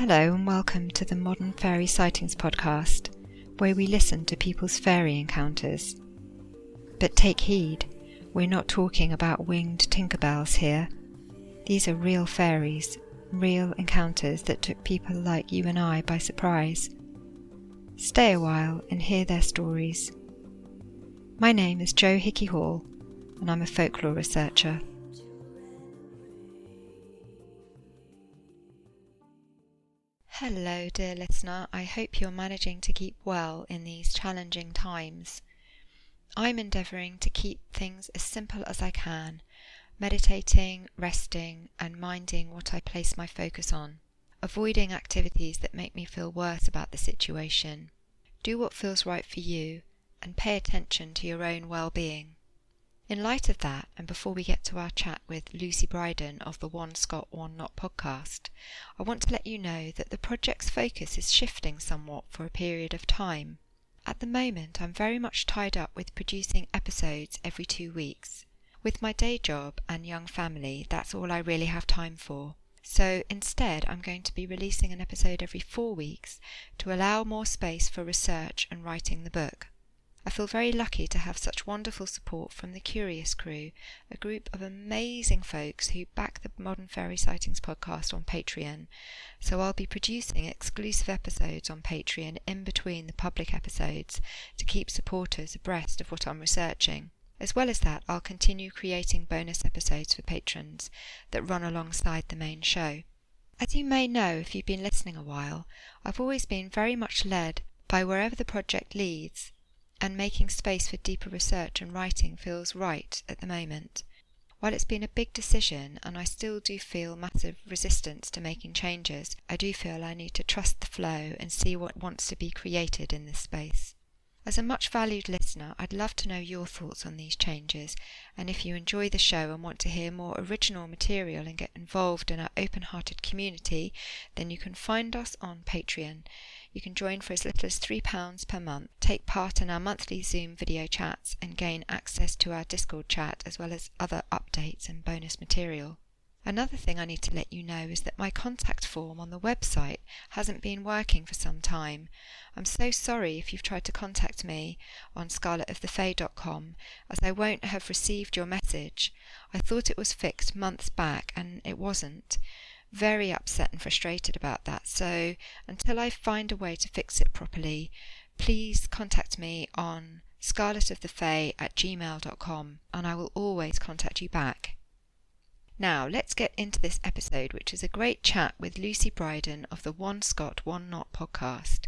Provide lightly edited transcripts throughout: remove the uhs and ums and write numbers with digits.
Hello and welcome to the Modern Fairy Sightings Podcast, where we listen to people's fairy encounters. But take heed, we're not talking about winged Tinkerbells here. These are real fairies, real encounters that took people like you and I by surprise. Stay a while and hear their stories. My name is Jo Hickey Hall, and I'm a folklore researcher. Hello, dear listener. I hope you're managing to keep well in these challenging times. I'm endeavouring to keep things as simple as I can, meditating, resting, and minding what I place my focus on, avoiding activities that make me feel worse about the situation. Do what feels right for you, and pay attention to your own well-being. In light of that, and before we get to our chat with Lucy Brydon of the One Scot, One Not podcast, I want to let you know that the project's focus is shifting somewhat for a period of time. At the moment, I'm very much tied up with producing episodes every 2 weeks. With my day job and young family, that's all I really have time for. So instead, I'm going to be releasing an episode every 4 weeks to allow more space for research and writing the book. I feel very lucky to have such wonderful support from the Curious Crew, a group of amazing folks who back the Modern Fairy Sightings podcast on Patreon. So I'll be producing exclusive episodes on Patreon in between the public episodes to keep supporters abreast of what I'm researching. As well as that, I'll continue creating bonus episodes for patrons that run alongside the main show. As you may know if you've been listening a while, I've always been very much led by wherever the project leads, and making space for deeper research and writing feels right at the moment. While it's been a big decision and I still do feel massive resistance to making changes, I do feel I need to trust the flow and see what wants to be created in this space. As a much valued listener, I'd love to know your thoughts on these changes, and if you enjoy the show and want to hear more original material and get involved in our open-hearted community, then you can find us on Patreon. You can join for as little as £3 per month, take part in our monthly Zoom video chats, and gain access to our Discord chat as well as other updates and bonus material. Another thing I need to let you know is that my contact form on the website hasn't been working for some time. I'm so sorry if you've tried to contact me on scarletofthefay.com, as I won't have received your message. I thought it was fixed months back and it wasn't. Very upset and frustrated about that, so until I find a way to fix it properly, please contact me on scarletofthefay@gmail.com and I will always contact you back. Now, let's get into this episode, which is a great chat with Lucy Brydon of the One Scot, One Not podcast.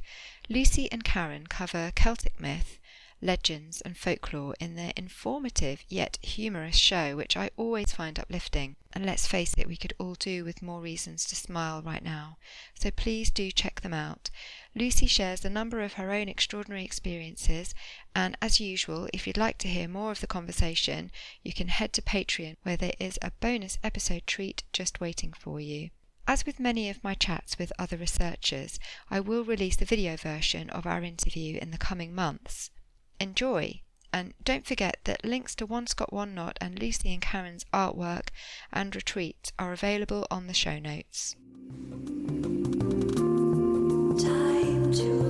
Lucy and Karen cover Celtic myth, legends and folklore in their informative yet humorous show, which I always find uplifting. And let's face it, we could all do with more reasons to smile right now. So please do check them out. Lucy shares a number of her own extraordinary experiences, and as usual, if you'd like to hear more of the conversation, you can head to Patreon, where there is a bonus episode treat just waiting for you. As with many of my chats with other researchers, I will release the video version of our interview in the coming months. Enjoy! And don't forget that links to One Scot, One Not and Lucy and Karen's artwork and retreats are available on the show notes. Time to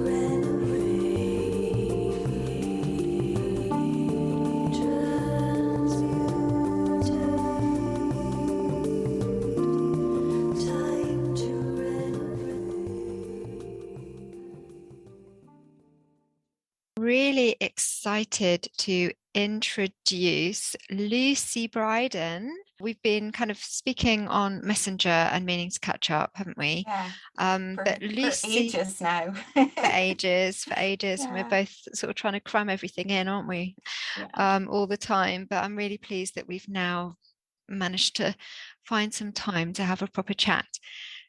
Really excited to introduce Lucy Brydon. We've been kind of speaking on Messenger and meaning to catch up, haven't we? Yeah. But Lucy, for ages now. for ages. Yeah. And we're both sort of trying to cram everything in, aren't we? Yeah. All the time. But I'm really pleased that we've now managed to find some time to have a proper chat.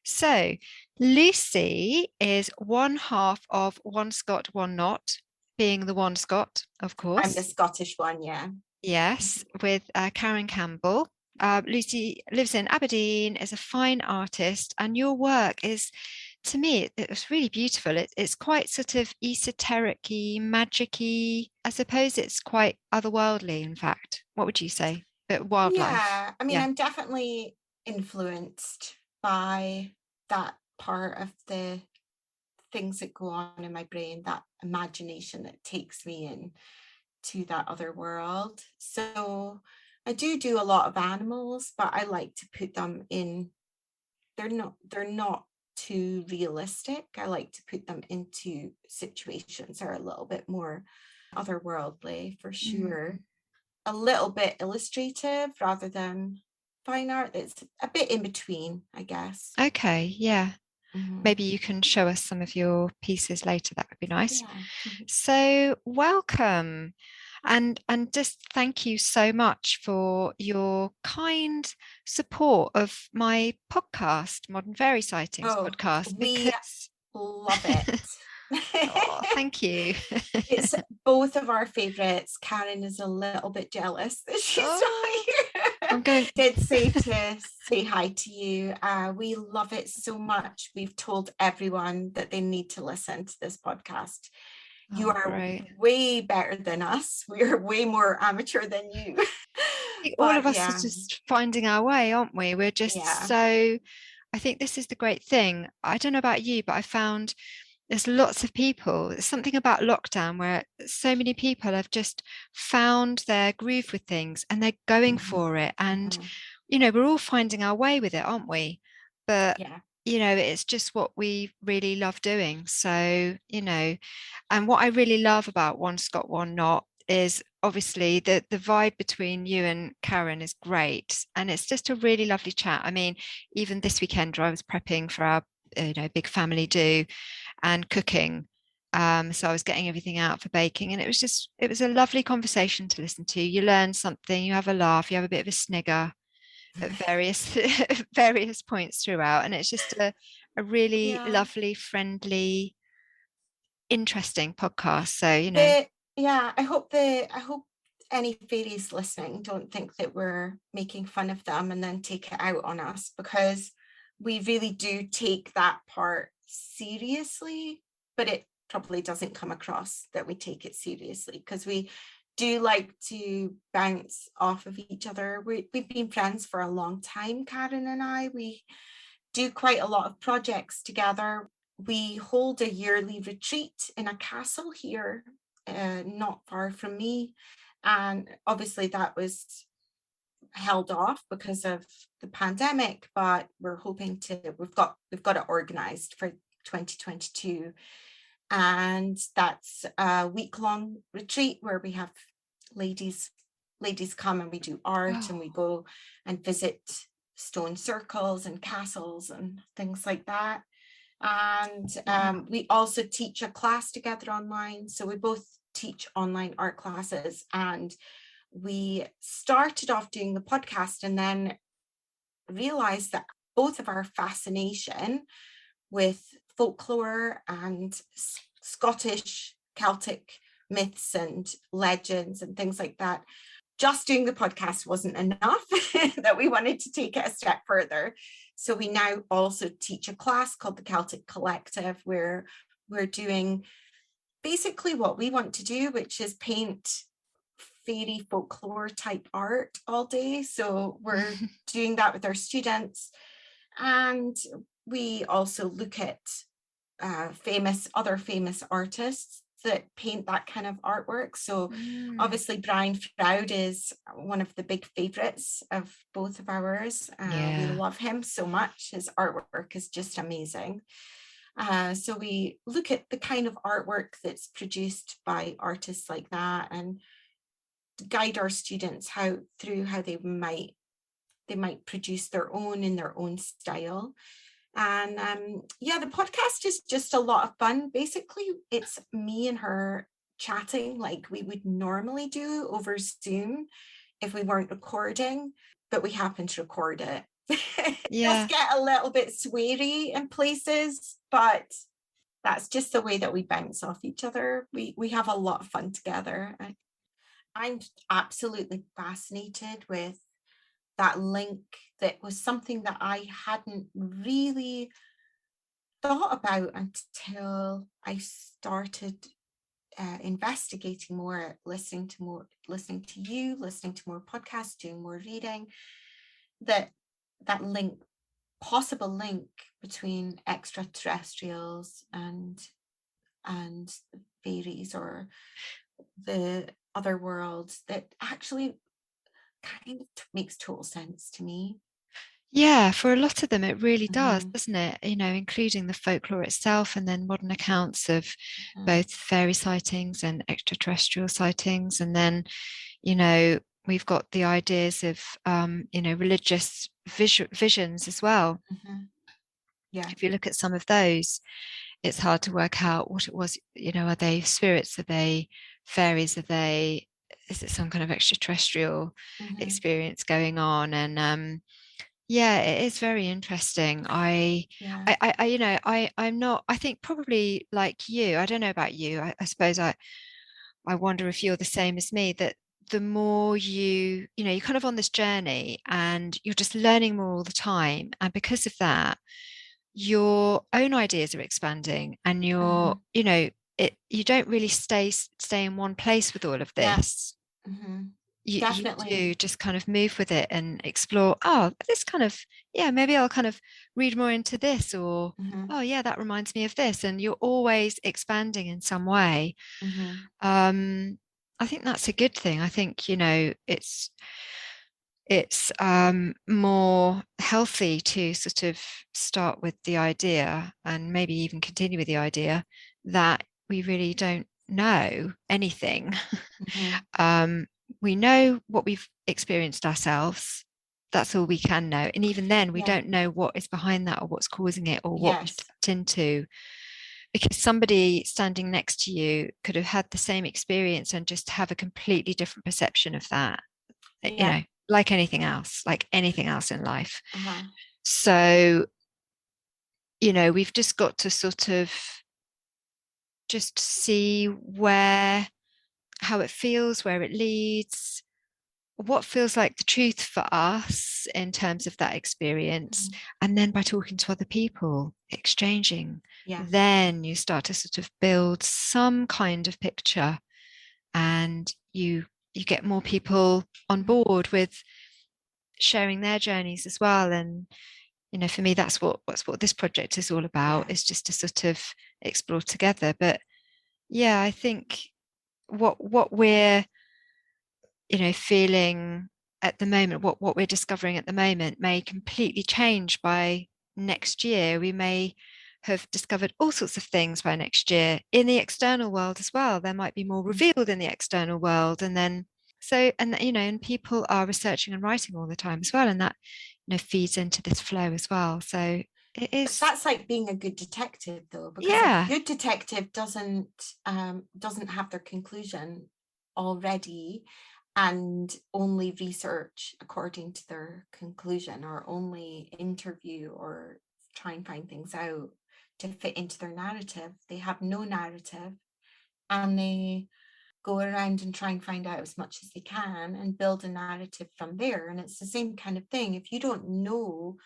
So Lucy is one half of One Scot, One Not, being the One Scot, of course. I'm the Scottish one, yeah. Yes, with Karen Campbell. Lucy lives in Aberdeen, is a fine artist, and your work is, to me, it's really beautiful. It's quite sort of esoteric-y, magic-y. I suppose it's quite otherworldly, in fact. What would you say? Wildlife. Yeah, I mean, I'm definitely influenced by that part of the things that go on in my brain, that imagination that takes me in to that other world. So I do a lot of animals, but I like to put them in, they're not too realistic. I like to put them into situations that are a little bit more otherworldly, for sure. A little bit illustrative rather than fine art. It's a bit in between, I guess. Okay, yeah. Mm-hmm. Maybe you can show us some of your pieces later. That would be nice. Yeah. So welcome. And just thank you so much for your kind support of my podcast, Modern Fairy Sightings Podcast, We because love it. oh, thank you. It's both of our favorites. Karen is a little bit jealous that she's not here. I'm going. It's safe to say hi to you. We love it so much. We've told everyone that they need to listen to this podcast. You are great. way better than us. We are way more amateur than you. All of us are just finding our way, aren't we? We're just so, I think this is the great thing. I don't know about you, but I found there's lots of people. There's something about lockdown where so many people have just found their groove with things and they're going for it. And, you know, we're all finding our way with it, aren't we? But, you know, it's just what we really love doing. So, you know, and what I really love about One Scot, One Not is obviously the vibe between you and Karen is great. And it's just a really lovely chat. I mean, even this weekend I was prepping for our, you know, big family do and cooking. So I was getting everything out for baking, and it was a lovely conversation to listen to. You learn something, you have a laugh, you have a bit of a snigger at various points throughout. And it's just a really lovely, friendly, interesting podcast. So, you know. I hope any fairies listening don't think that we're making fun of them and then take it out on us, because we really do take that part seriously, but it probably doesn't come across that we take it seriously, because we do like to bounce off of each other. We've been friends for a long time, Karen and I. We do quite a lot of projects together. We hold a yearly retreat in a castle here, not far from me. And obviously that was held off because of the pandemic, but we're hoping we've got it organized for 2022. And that's a week-long retreat where we have ladies come and we do art and we go and visit stone circles and castles and things like that. And we also teach a class together online. So we both teach online art classes, and we started off doing the podcast and then realized that both of our fascination with folklore and Scottish Celtic myths and legends and things like that, just doing the podcast wasn't enough, that we wanted to take it a step further. So we now also teach a class called the Celtic Collective, where we're doing basically what we want to do, which is paint fairy folklore type art all day. So we're doing that with our students. And we also look at other famous artists that paint that kind of artwork. So obviously Brian Froud is one of the big favorites of both of ours. We love him so much. His artwork is just amazing. So we look at the kind of artwork that's produced by artists like that and guide our students through how they might produce their own in their own style. And the podcast is just a lot of fun. Basically, it's me and her chatting like we would normally do over Zoom if we weren't recording, but we happen to record it. Just get a little bit sweary in places, but that's just the way that we bounce off each other. We have a lot of fun together. I'm absolutely fascinated with that link. That was something that I hadn't really thought about until I started investigating more, listening to you, listening to more podcasts, doing more reading. That link possible link between extraterrestrials and fairies or the other worlds that actually kind of makes total sense to me. Yeah, for a lot of them, it really does, Mm-hmm. doesn't it? Including the folklore itself, and then modern accounts of Mm-hmm. both fairy sightings and extraterrestrial sightings. And then, we've got the ideas of, religious visions as well. Mm-hmm. Yeah. If you look at some of those, it's hard to work out what it was. Are they spirits? Are they fairies? Is it some kind of extraterrestrial Mm-hmm. experience going on? And yeah, it is very interesting. Yeah. I'm not, I think probably like you, I don't know about you. I suppose I wonder if you're the same as me, that the more you're kind of on this journey and you're just learning more all the time. And because of that, your own ideas are expanding and Mm-hmm. you don't really stay in one place with all of Yeah. this. Mm-hmm. You Definitely. do just kind of move with it and explore, oh, this kind of, yeah, maybe I'll kind of read more into this, or Mm-hmm. oh yeah, that reminds me of this. And you're always expanding in some way. Mm-hmm. I think that's a good thing. I think, it's more healthy to sort of start with the idea and maybe even continue with the idea that we really don't know anything. Mm-hmm. um, we know what we've experienced ourselves. That's all we can know. And even then, we Yeah. don't know what is behind that or what's causing it or what we've Yes. tapped into. Because somebody standing next to you could have had the same experience and just have a completely different perception of that, Yeah. like anything else in life. Uh-huh. So, we've just got to sort of just see how it feels, where it leads, what feels like the truth for us in terms of that experience. Mm-hmm. And then by talking to other people, exchanging, Yeah. then you start to sort of build some kind of picture, and you get more people on Mm-hmm. board with sharing their journeys as well. And for me, that's what this project is all Yeah. about, is just to sort of explore together. But yeah, I think what we're feeling at the moment, what we're discovering at the moment may completely change by next year. We may have discovered all sorts of things by next year in the external world as well. There might be more revealed in the external world, and then and people are researching and writing all the time as well, and that feeds into this flow as well. So it But is, that's like being a good detective, though, because a yeah, good detective doesn't have their conclusion already and only research according to their conclusion, or only interview or try and find things out to fit into their narrative. They have no narrative, and they go around and try and find out as much as they can and build a narrative from there. And it's the same kind of thing. If you don't know,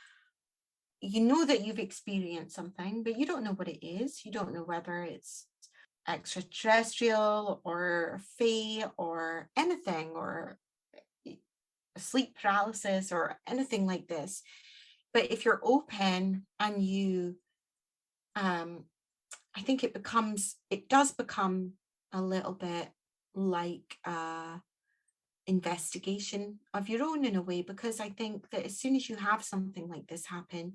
you know that you've experienced something, but you don't know what it is. You don't know whether it's extraterrestrial or fae or anything, or sleep paralysis or anything like this. But if you're open and I think it does become a little bit like investigation of your own in a way, because I think that as soon as you have something like this happen,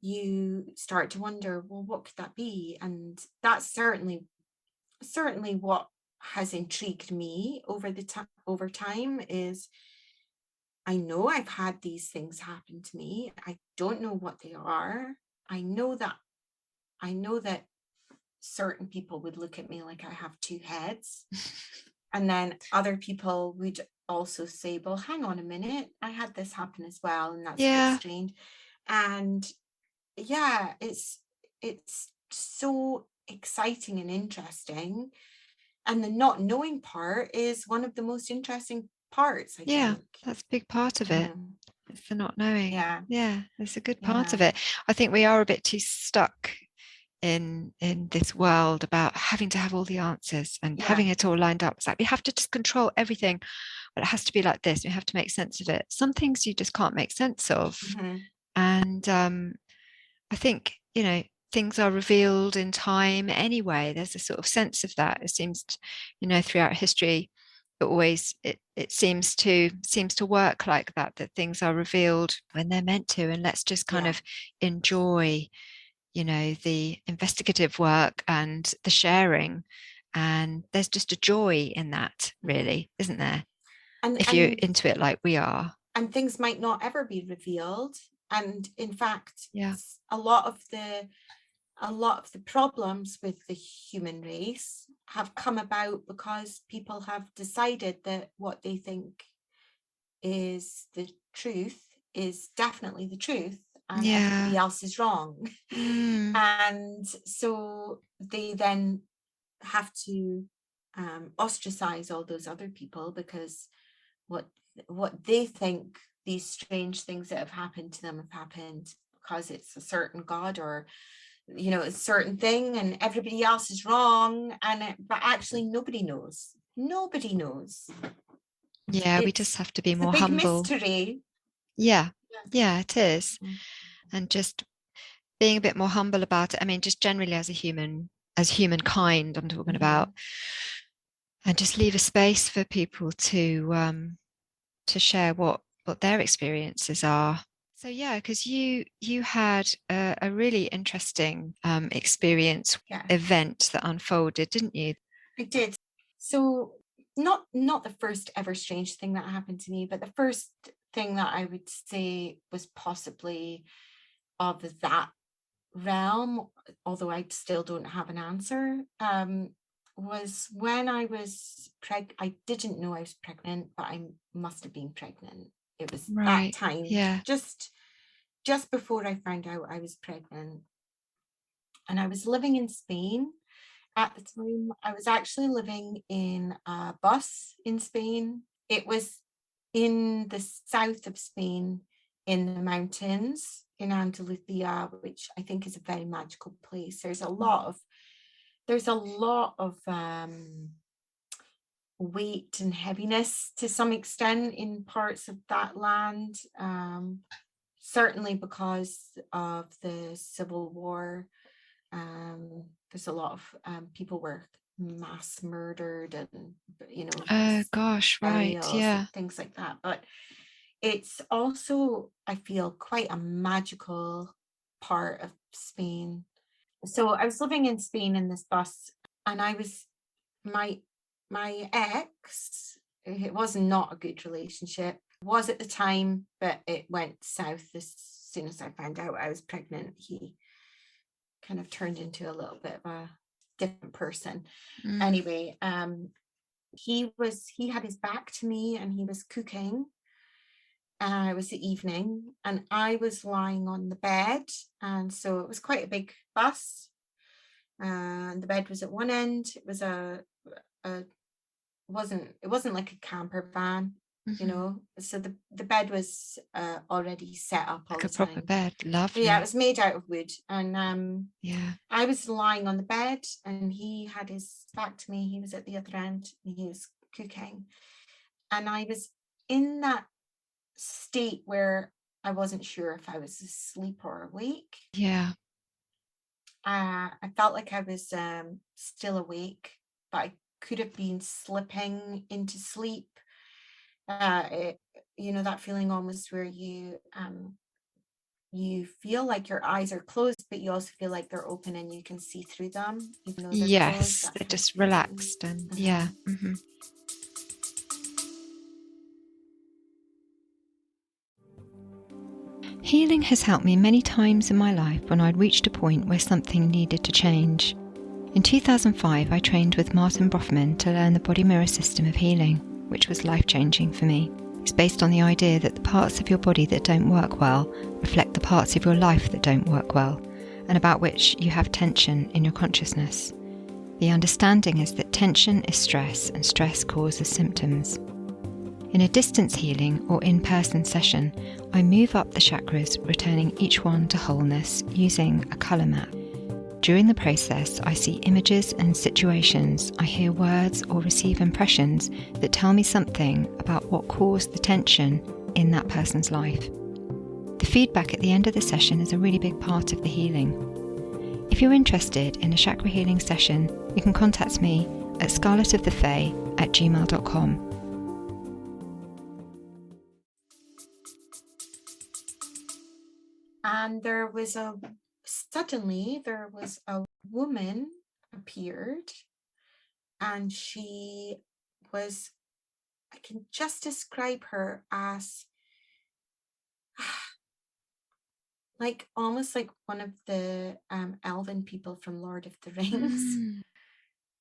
you start to wonder, well, what could that be? And that's certainly what has intrigued me over time is, I know I've had these things happen to me. I don't know what they are. I know that I know that certain people would look at me like I have two heads. And then other people would also say, well, hang on a minute, I had this happen as well, and that's a bit yeah, strange. And yeah, it's so exciting and interesting. And the not knowing part is one of the most interesting parts, I yeah, think. that's a big part of it. Mhm. It's the not knowing. Yeah, Yeah, it's a good part of yeah, it. I think we are a bit too stuck in this world about having to have all the answers and yeah. having it all lined up. It's like we have to just control everything, but it has to be like this. We have to make sense of it. Some things you just can't make sense of. Hmm. And I think, things are revealed in time anyway. There's a sort of sense of that. It seems, throughout history, it seems to work like that things are revealed when they're meant to, and let's just kind of enjoy, the investigative work and the sharing. And there's just a joy in that, really, isn't there? And if you're into it like we are. And things might not ever be revealed. And in fact, yeah, a lot of the problems with the human race have come about because people have decided that what they think is the truth is definitely the truth, and everybody else is wrong. And so they then have to ostracize all those other people because what they think these strange things that have happened to them have happened because it's a certain god or a certain thing, and everybody else is wrong. But actually nobody knows. We just have to be more humble. Mystery. Yeah, it is. And just being a bit more humble about it. I mean, just generally as humankind, I'm talking about, and just leave a space for people to share what their experiences are. So because you had a really interesting event that unfolded, didn't you? I did. So not the first ever strange thing that happened to me, but the first thing that I would say was possibly of that realm, although I still don't have an answer, was when I was I didn't know I was pregnant, but I must have been pregnant. It was that time, just before I found out I was pregnant. And I was living in Spain at the time. I was actually living in a bus in Spain. It was in the south of Spain, in the mountains, in Andalusia, which I think is a very magical place. There's a lot of weight and heaviness to some extent in parts of that land, certainly because of the Civil War. There's a lot of people were mass murdered and things like that. But it's also, I feel, quite a magical part of Spain. So I was living in Spain in this bus, and I was my ex. It was not a good relationship. It was at the time, but it went south as soon as I found out I was pregnant. He kind of turned into a little bit of a different person. Anyway, he had his back to me and he was cooking. It was the evening and I was lying on the bed, and so it was quite a big bus, and the bed was at one end. It was it wasn't like a camper van, so the bed was already set up all like the a proper time. bed. Lovely. Yeah, it was made out of wood, and I was lying on the bed and he had his back to me. He was at the other end and he was cooking, and I was in that state where I wasn't sure if I was asleep or awake. I felt like I was still awake, but I could have been slipping into sleep. That feeling almost where you feel like your eyes are closed, but you also feel like they're open and you can see through them, even though they're closed. They're just relaxed and Healing has helped me many times in my life when I'd reached a point where something needed to change. In 2005, I trained with Martin Brofman to learn the body mirror system of healing, which was life-changing for me. It's based on the idea that the parts of your body that don't work well reflect the parts of your life that don't work well, and about which you have tension in your consciousness. The understanding is that tension is stress, and stress causes symptoms. In a distance healing or in-person session, I move up the chakras, returning each one to wholeness using a colour map. During the process, I see images and situations, I hear words or receive impressions that tell me something about what caused the tension in that person's life. The feedback at the end of the session is a really big part of the healing. If you're interested in a chakra healing session, you can contact me at scarletofthefae@gmail.com. And suddenly there was a woman appeared, and she was, I can just describe her as like almost like one of the elven people from Lord of the Rings.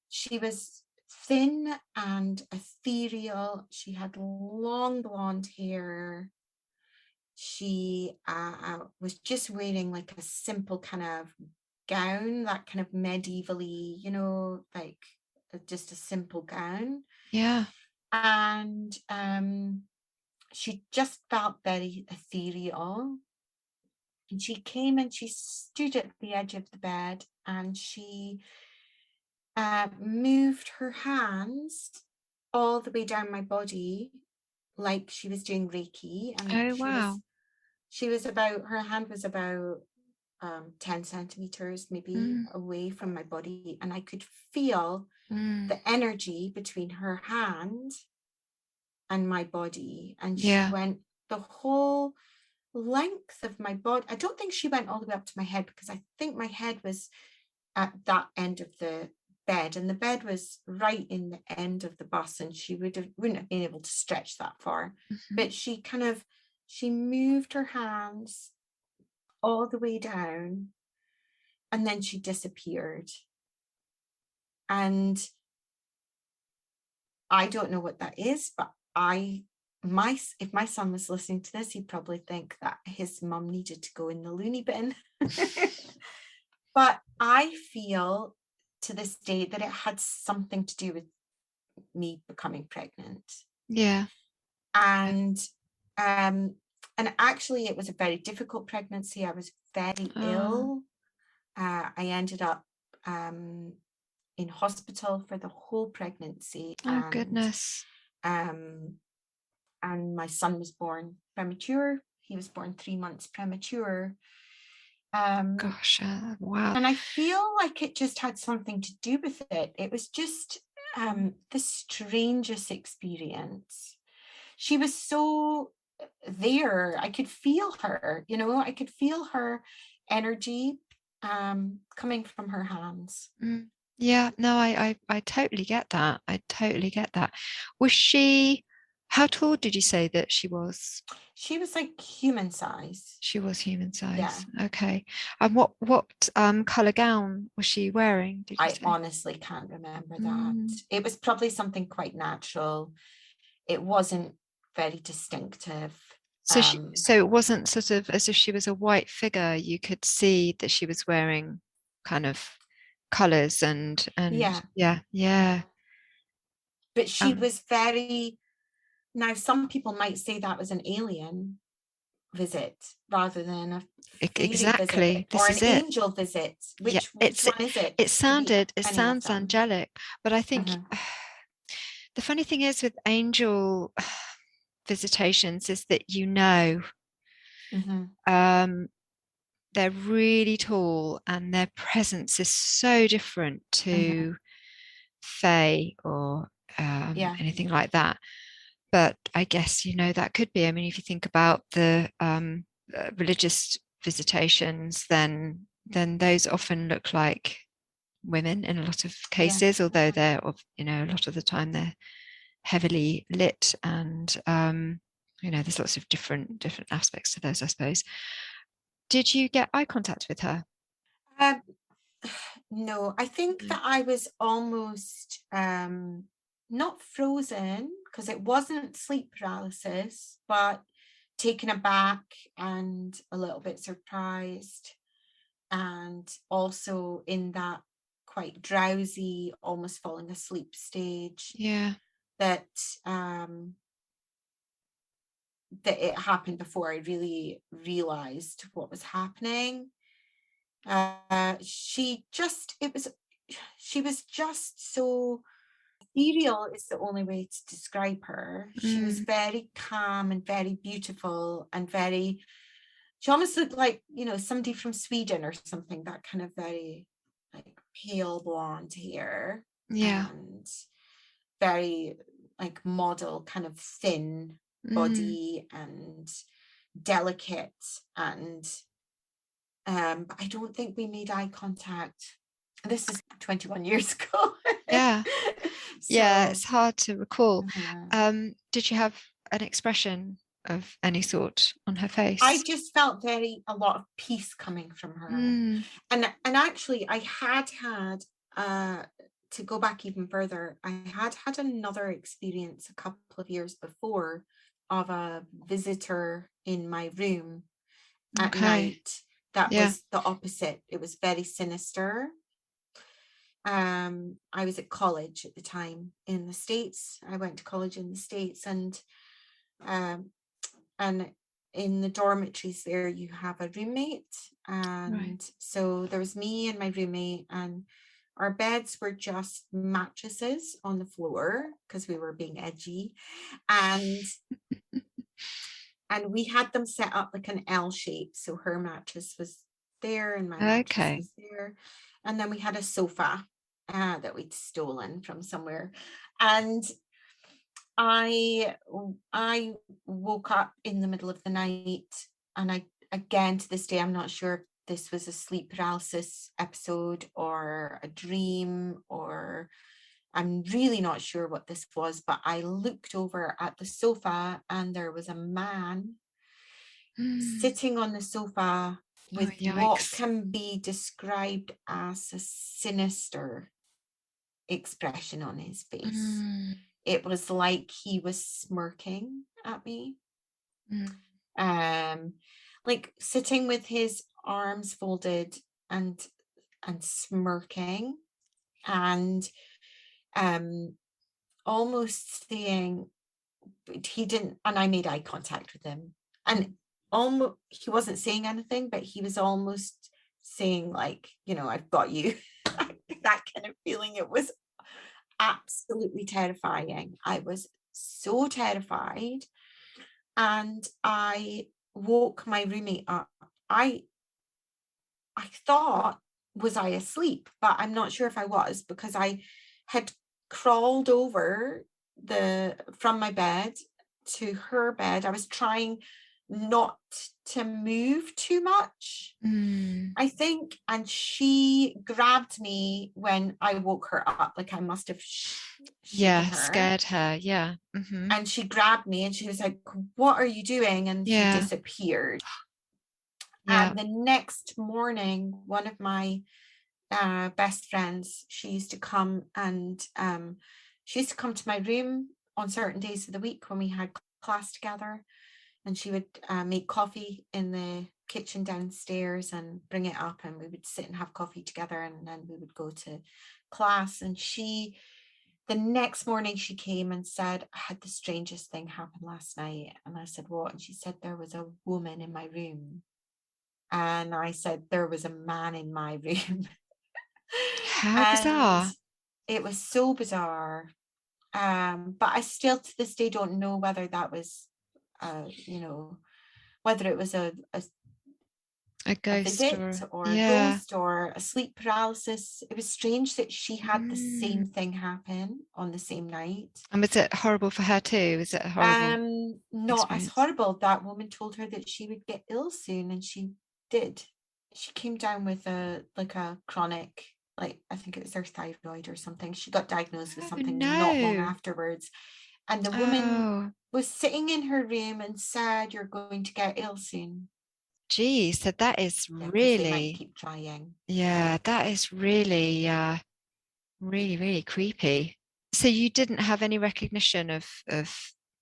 She was thin and ethereal. She had long blonde hair. She was just wearing like a simple kind of gown, that kind of medievally, like just a simple gown. Yeah. And she just felt very ethereal. And she came and she stood at the edge of the bed, and she moved her hands all the way down my body like she was doing Reiki. And her hand was about 10 centimeters maybe away from my body, and I could feel the energy between her hand and my body. And she went the whole length of my body. I don't think she went all the way up to my head, because I think my head was at that end of the bed, and the bed was right in the end of the bus, and she wouldn't have been able to stretch that far. But she moved her hands all the way down, and then she disappeared. And I don't know what that is, but if my son was listening to this, he'd probably think that his mum needed to go in the loony bin. But I feel to this day that it had something to do with me becoming pregnant. Yeah. And actually it was a very difficult pregnancy. I was very ill. I ended up in hospital for the whole pregnancy. Goodness. And my son was born premature. He was born 3 months premature. Gosh, wow. And I feel like it just had something to do with it. It was just the strangest experience. She was so there. I could feel her, I could feel her energy coming from her hands. Yeah, no, I totally get that. I totally get that. Was she, how tall did you say that she was? She was like human size. She was human size. Yeah. Okay. And what colour gown was she wearing? Did you say? Honestly can't remember that. It was probably something quite natural. It wasn't very distinctive. So so it wasn't sort of as if she was a white figure. You could see that she was wearing kind of colours and yeah. But she was very. Now, some people might say that was an alien visit rather than a fairy visit or an angel visit. Which one is it? It sounds angelic, but I think the funny thing is with angel visitations is that they're really tall, and their presence is so different to fae or anything like that. But I guess that could be. I mean, if you think about the religious visitations, then those often look like women in a lot of cases, although they're a lot of the time they're heavily lit, and there's lots of different aspects to those, I suppose. Did you get eye contact with her? No, I think that I was almost not frozen, because it wasn't sleep paralysis, but taken aback and a little bit surprised, and also in that quite drowsy, almost falling asleep stage. Yeah. That it happened before I really realized what was happening. She was just so ethereal is the only way to describe her. She was very calm and very beautiful and very she almost looked like, somebody from Sweden or something, that kind of very like pale blonde hair, Yeah. and very like model, kind of thin body and delicate. And but I don't think we made eye contact. This is 21 years ago. Yeah. Yeah, So it's hard to recall. mhm. Did you have an expression of any sort on her I face? just felt a lot of peace coming from her. Mm. And actually I had to go back even further, I had another experience a couple of years before of a visitor in my room at Okay. night that Yeah. was the opposite. It was very sinister. I was at college at the time in the States. I went to college in the States, and in the dormitories there you have a roommate. And Right. so there was me and my roommate, and our beds were just mattresses on the floor because we were being edgy. And we had them set up like an L shape. So her mattress was there and my mattress Okay. was there. And then we had a sofa that we'd stolen from somewhere. And I woke up in the middle of the night, and I, again, to this day, I'm not sure if this was a sleep paralysis episode or a dream, or I'm really not sure what this was, but I looked over at the sofa and there was a man sitting on the sofa Oh, with what yikes. can be described as a sinister expression on his face. Mm. It was like he was smirking at me, Mm. like sitting with his arms folded and smirking, and almost saying, he didn't, and I made eye contact with him, and almost he wasn't saying anything, but he was almost saying like, I've got you. That kind of feeling. It was absolutely terrifying. I was so terrified, and I woke my roommate up. I thought, was I asleep? But I'm not sure if I was, because I had crawled over from my bed to her bed. I was trying not to move too much, I think. And she grabbed me when I woke her up, like I must have shaken Yeah, her. scared her. Yeah. Mm-hmm. And she grabbed me and she was like, "What are you doing?" And she Yeah. disappeared. Yeah. And the next morning, one of my best friends, she used to come to my room on certain days of the week when we had class together, and she would make coffee in the kitchen downstairs and bring it up, and we would sit and have coffee together, and then we would go to class. And the next morning she came and said, "I had the strangest thing happen last night." And I said, "What?" And she said, "There was a woman in my room." And I said, "There was a man in my room." How And bizarre. it was so bizarre. But I still to this day don't know whether that was, whether it was A a ghost visit or or a yeah. ghost or a sleep paralysis. It was strange that she had the Mm. same thing happen on the same night. And was it horrible for her too? Was it a horrible Not as experience? horrible. That woman told her that she would get ill soon, and she did. She came down with a chronic, like I think it was her thyroid or something. She got diagnosed with Oh something not long no. afterwards. And the woman Oh, was sitting in her room and said, "You're going to get ill soon." geez. So that is Yeah, because they might really, keep trying. yeah, that is really, really, really creepy. So you didn't have any recognition of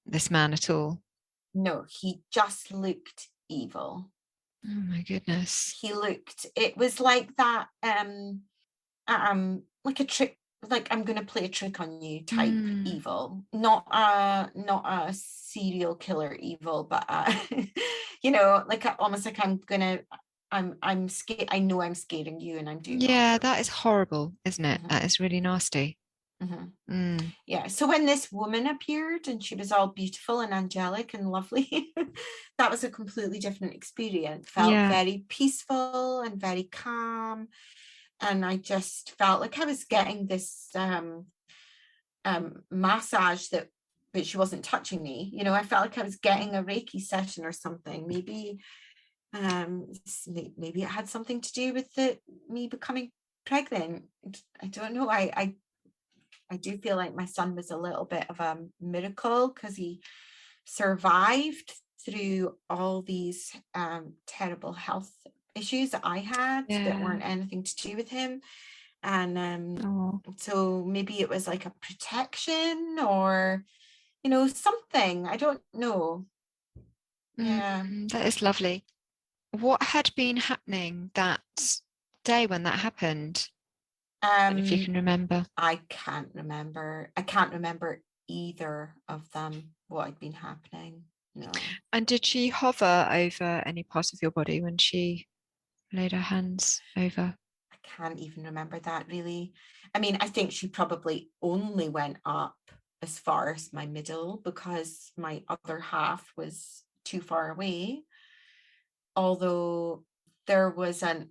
this man at all? No, he just looked evil. Oh my goodness. It was like that, like a trick, like I'm gonna play a trick on you type Mm. evil. Not a serial killer evil, but like almost like I'm scared. I know I'm scaring you and I'm doing it on Yeah, that is purpose. horrible, isn't it? That Mhm. is really nasty. Yeah, so when this woman appeared and she was all beautiful and angelic and lovely, that was a completely different experience. Felt very peaceful and very calm, and I just felt like I was getting this massage but she wasn't touching me. You know, I felt like I was getting a Reiki session or something. Maybe it had something to do with me becoming pregnant. I don't know. I do feel like my son was a little bit of a miracle because he survived through all these terrible health issues that I had that weren't anything to do with him. And so maybe it was like a protection or, you know, something. I don't know. Yeah. That is lovely. What had been happening that day when that happened? If you can remember. I can't remember. I can't remember either of them, what had been happening. No. And did she hover over any part of your body when she laid her hands over? I can't even remember that, really. I mean, I think she probably only went up as far as my middle because my other half was too far away. Although there was an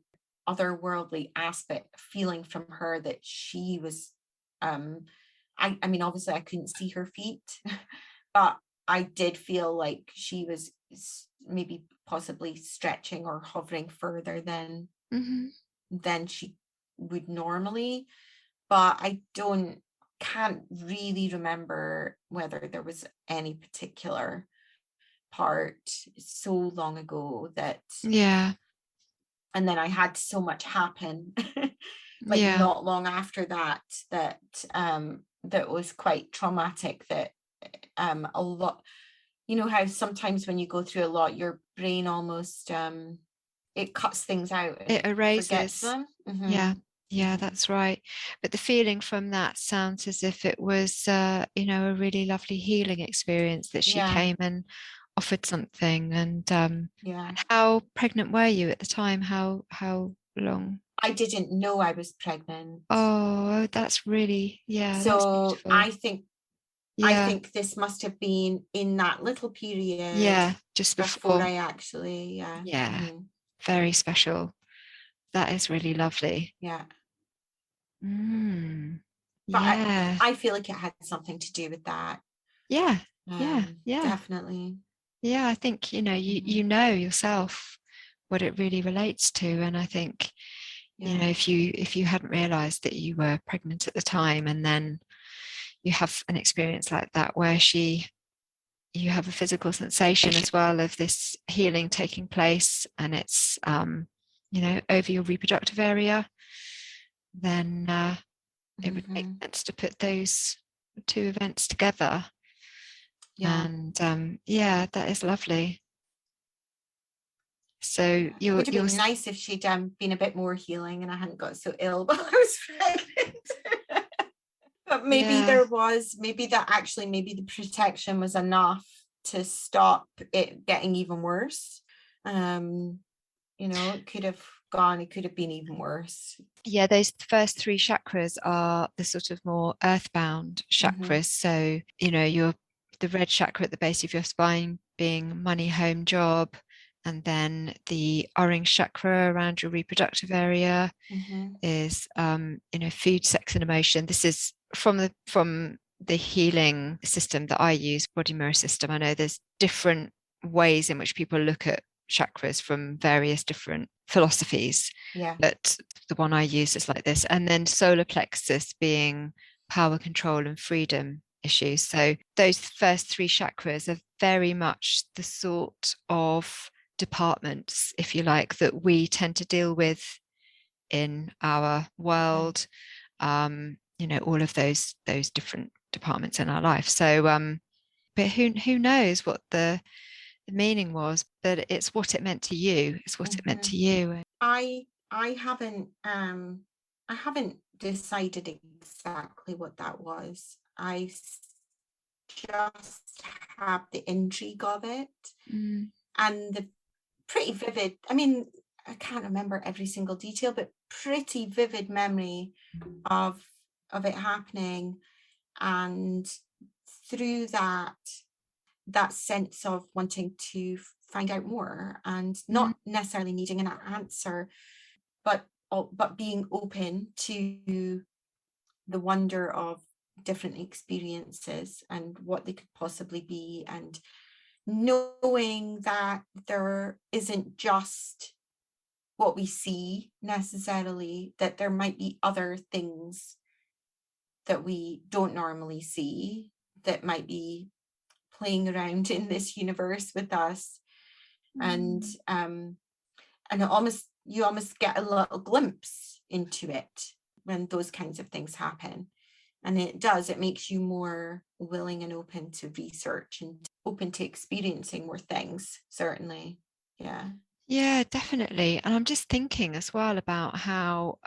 otherworldly aspect feeling from her that she was I mean, obviously I couldn't see her feet, but I did feel like she was maybe possibly stretching or hovering further than she would normally. But I can't really remember whether there was any particular part so long ago that and then I had so much happen like not long after that that was quite traumatic, that a lot, you know how sometimes when you go through a lot your brain almost it cuts things out, it erases, forgets them. Yeah, that's right. But the feeling from that sounds as if it was you know, a really lovely healing experience, that she came and offered something. And and how pregnant were you at the time? How long? I didn't know I was pregnant. Oh, that's really, so that's I think this must have been in that little period just before I actually very special. That is really lovely. But I feel like it had something to do with that. Definitely. I think, you know, you know yourself what it really relates to. And I think, you know, if you hadn't realized that you were pregnant at the time, and then you have an experience like that where you have a physical sensation as well of this healing taking place, and it's you know, over your reproductive area, then it would make sense to put those two events together. And that is lovely. So it would have been nice if she'd been a bit more healing and I hadn't got so ill while I was pregnant. But maybe there was, maybe the protection was enough to stop it getting even worse. You know, it could have been even worse. Yeah, those first three chakras are the sort of more earthbound chakras. So, you know, the red chakra at the base of your spine being money, home, job, and then the orange chakra around your reproductive area is you know, food, sex, and emotion. This is from the healing system that I use, body mirror system. I know there's different ways in which people look at chakras from various different philosophies, but the one I use is like this. And then solar plexus being power, control, and freedom issues. So those first three chakras are very much the sort of departments, if you like, that we tend to deal with in our world. You know, all of those different departments in our life. So but who knows what the meaning was, but it's what it meant to you. It's what it meant to you. I haven't decided exactly what that was. I just have the intrigue of it and the pretty vivid, I mean, I can't remember every single detail, but pretty vivid memory of of it happening, and through that sense of wanting to find out more and not necessarily needing an answer, but being open to the wonder of different experiences and what they could possibly be, and knowing that there isn't just what we see necessarily, that there might be other things that we don't normally see that might be playing around in this universe with us. And you almost get a little glimpse into it when those kinds of things happen. And it makes you more willing and open to research and open to experiencing more things, certainly. Yeah, definitely. And I'm just thinking as well about how,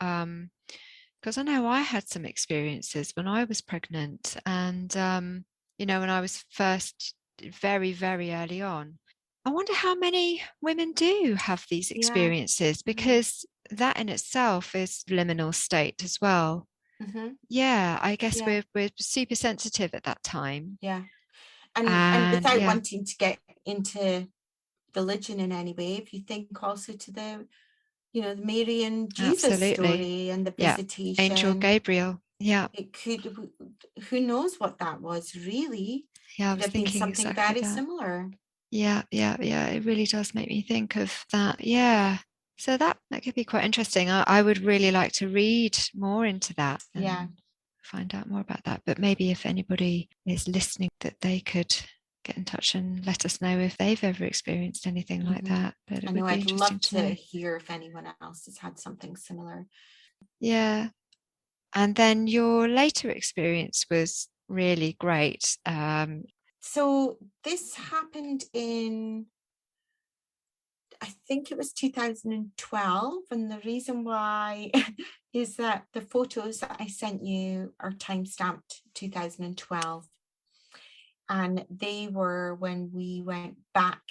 because I know I had some experiences when I was pregnant, and when I was first very, very early on. I wonder how many women do have these experiences, because that in itself is liminal state as well. Yeah, I guess we're super sensitive at that time. Yeah. And without wanting to get into religion in any way, if you think also to the Mary and Jesus story and the visitation, Angel Gabriel, it could, who knows what that was really. I was thinking something exactly very that. Similar. It really does make me think of that. So that could be quite interesting. I would really like to read more into that and find out more about that. But maybe if anybody is listening, that they could get in touch and let us know if they've ever experienced anything like that. But I know I'd love to hear if anyone else has had something similar. Yeah. And then your later experience was really great. So this happened in, I think it was 2012, and the reason why is that the photos that I sent you are time-stamped 2012, and they were when we went back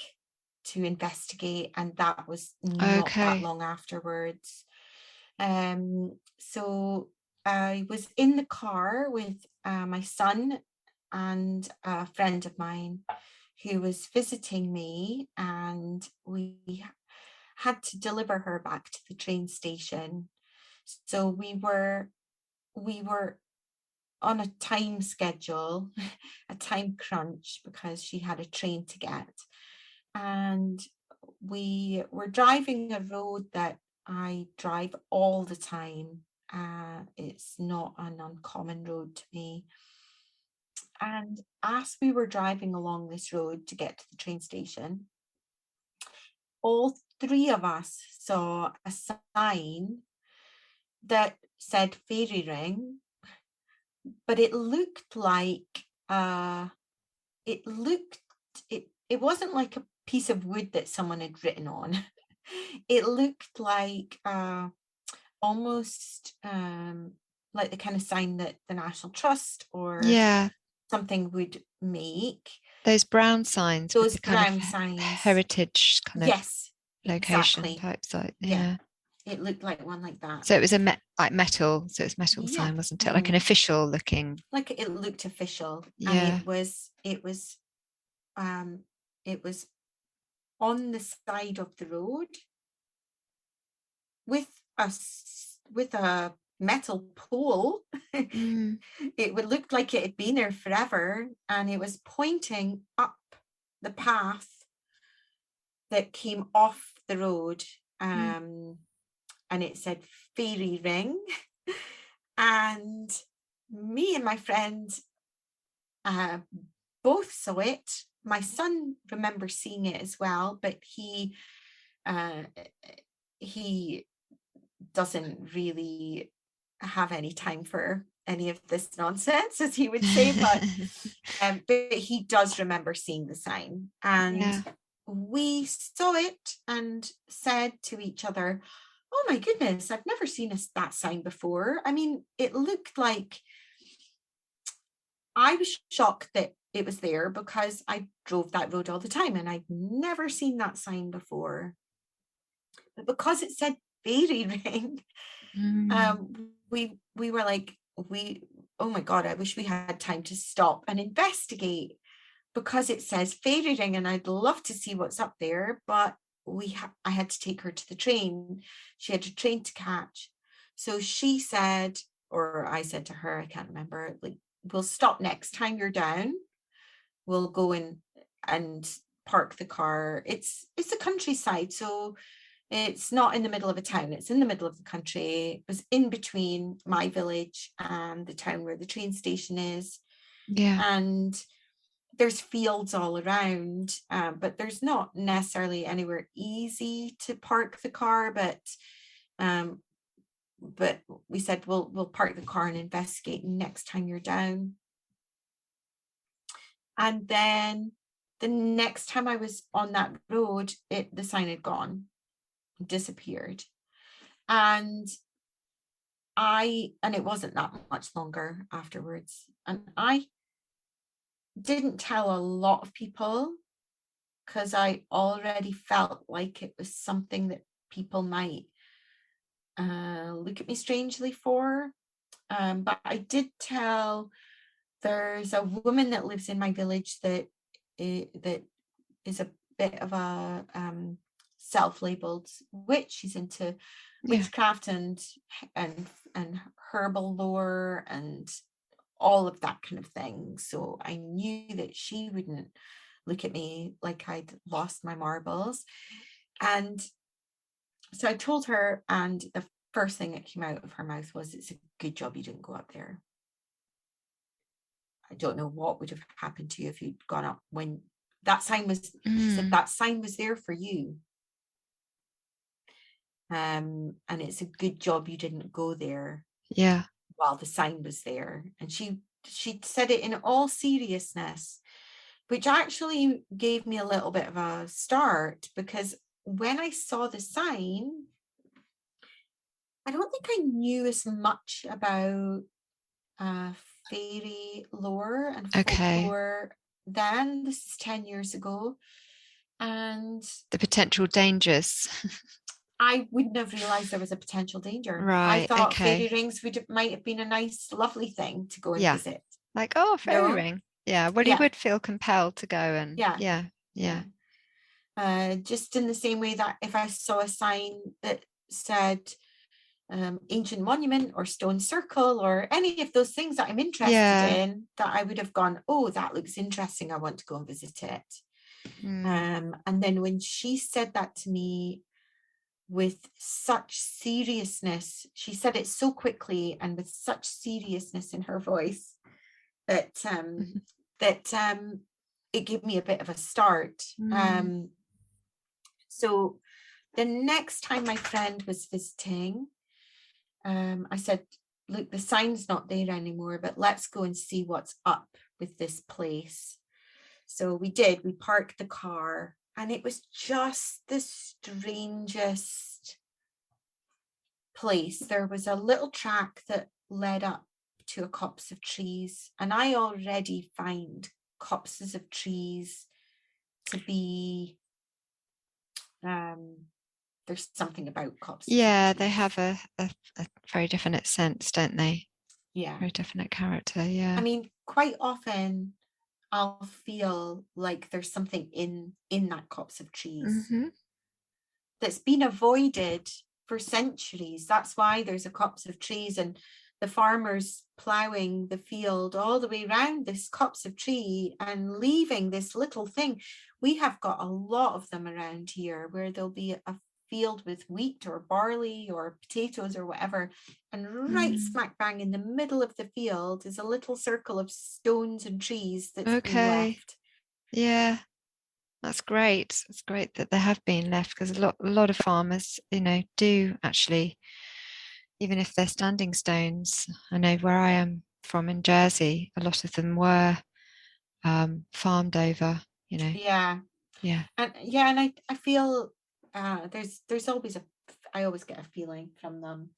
to investigate, and that was not that long afterwards. So I was in the car with my son and a friend of mine who was visiting me, and we had to deliver her back to the train station. So we were on a time schedule, a time crunch, because she had a train to get. And we were driving a road that I drive all the time. It's not an uncommon road to me. And as we were driving along this road to get to the train station, all three of us saw a sign that said fairy ring, but it looked like it wasn't like a piece of wood that someone had written on. It looked like almost like the kind of sign that the National Trust or something would make. Those brown signs. Those with the brown kind of signs. Heritage kind of location exactly. type site. Yeah. It looked like one like that. So it was like metal. So it's metal sign, wasn't it? Like an official looking. Like it looked official. Yeah. And it was on the side of the road with a metal pole. It would look like it had been there forever, and it was pointing up the path that came off the road, and it said fairy ring. And me and my friend both saw it. My son remembers seeing it as well, but he doesn't really have any time for any of this nonsense, as he would say, but he does remember seeing the sign. And we saw it and said to each other, oh my goodness, I've never seen that sign before. I mean, it looked like, I was shocked that it was there because I drove that road all the time and I'd never seen that sign before. But because it said fairy ring, we were like, oh my God, I wish we had time to stop and investigate, because it says fairy ring and I'd love to see what's up there, but I had to take her to the train. She had a train to catch. So she said, or I said to her, I can't remember, like, we'll stop next time you're down. We'll go in and park the car. It's the countryside, so it's not in the middle of a town. It's in the middle of the country. It was in between my village and the town where the train station is. Yeah. And there's fields all around, but there's not necessarily anywhere easy to park the car. But we said we'll park the car and investigate next time you're down. And then the next time I was on that road, the sign had gone, disappeared. And it wasn't that much longer afterwards. And I didn't tell a lot of people because I already felt like it was something that people might look at me strangely for. But I did tell, there's a woman that lives in my village that is a bit of a self-labeled witch. She's into witchcraft and herbal lore and all of that kind of thing. So I knew that she wouldn't look at me like I'd lost my marbles. And so I told her, and the first thing that came out of her mouth was, "It's a good job you didn't go up there. I don't know what would have happened to you if you'd gone up when that sign was," she said, "that sign was there for you. And it's a good job you didn't go there." Yeah. While the sign was there. And she said it in all seriousness, which actually gave me a little bit of a start, because when I saw the sign, I don't think I knew as much about fairy lore and folklore then. This is 10 years ago. And the potential dangers. I wouldn't have realised there was a potential danger. Right. I thought fairy rings might have been a nice, lovely thing to go and visit. Like, oh, fairy ring. Yeah. Well, you would feel compelled to go and yeah. Just in the same way that if I saw a sign that said ancient monument or stone circle or any of those things that I'm interested in, that I would have gone, oh, that looks interesting, I want to go and visit it. And then when she said that to me with such seriousness, she said it so quickly and with such seriousness in her voice that it gave me a bit of a start. So the next time my friend was visiting, I said, look, the sign's not there anymore, but let's go and see what's up with this place. So we did. We parked the car, and it was just the strangest place. There was a little track that led up to a copse of trees, and I already find copses of trees to be there's something about copses. Yeah, they have a very definite sense, don't they? Yeah, very definite character. Yeah, I mean, quite often I'll feel like there's something in that copse of trees that's been avoided for centuries. That's why there's a copse of trees, and the farmers ploughing the field all the way around this copse of tree and leaving this little thing. We have got a lot of them around here where there'll be a field with wheat or barley or potatoes or whatever, and right smack bang in the middle of the field is a little circle of stones and trees that's been left. Yeah, that's great. It's great that they have been left, because a lot of farmers, do actually, even if they're standing stones. I know where I am from in Jersey, a lot of them were farmed over. And I feel there's always I always get a feeling from them.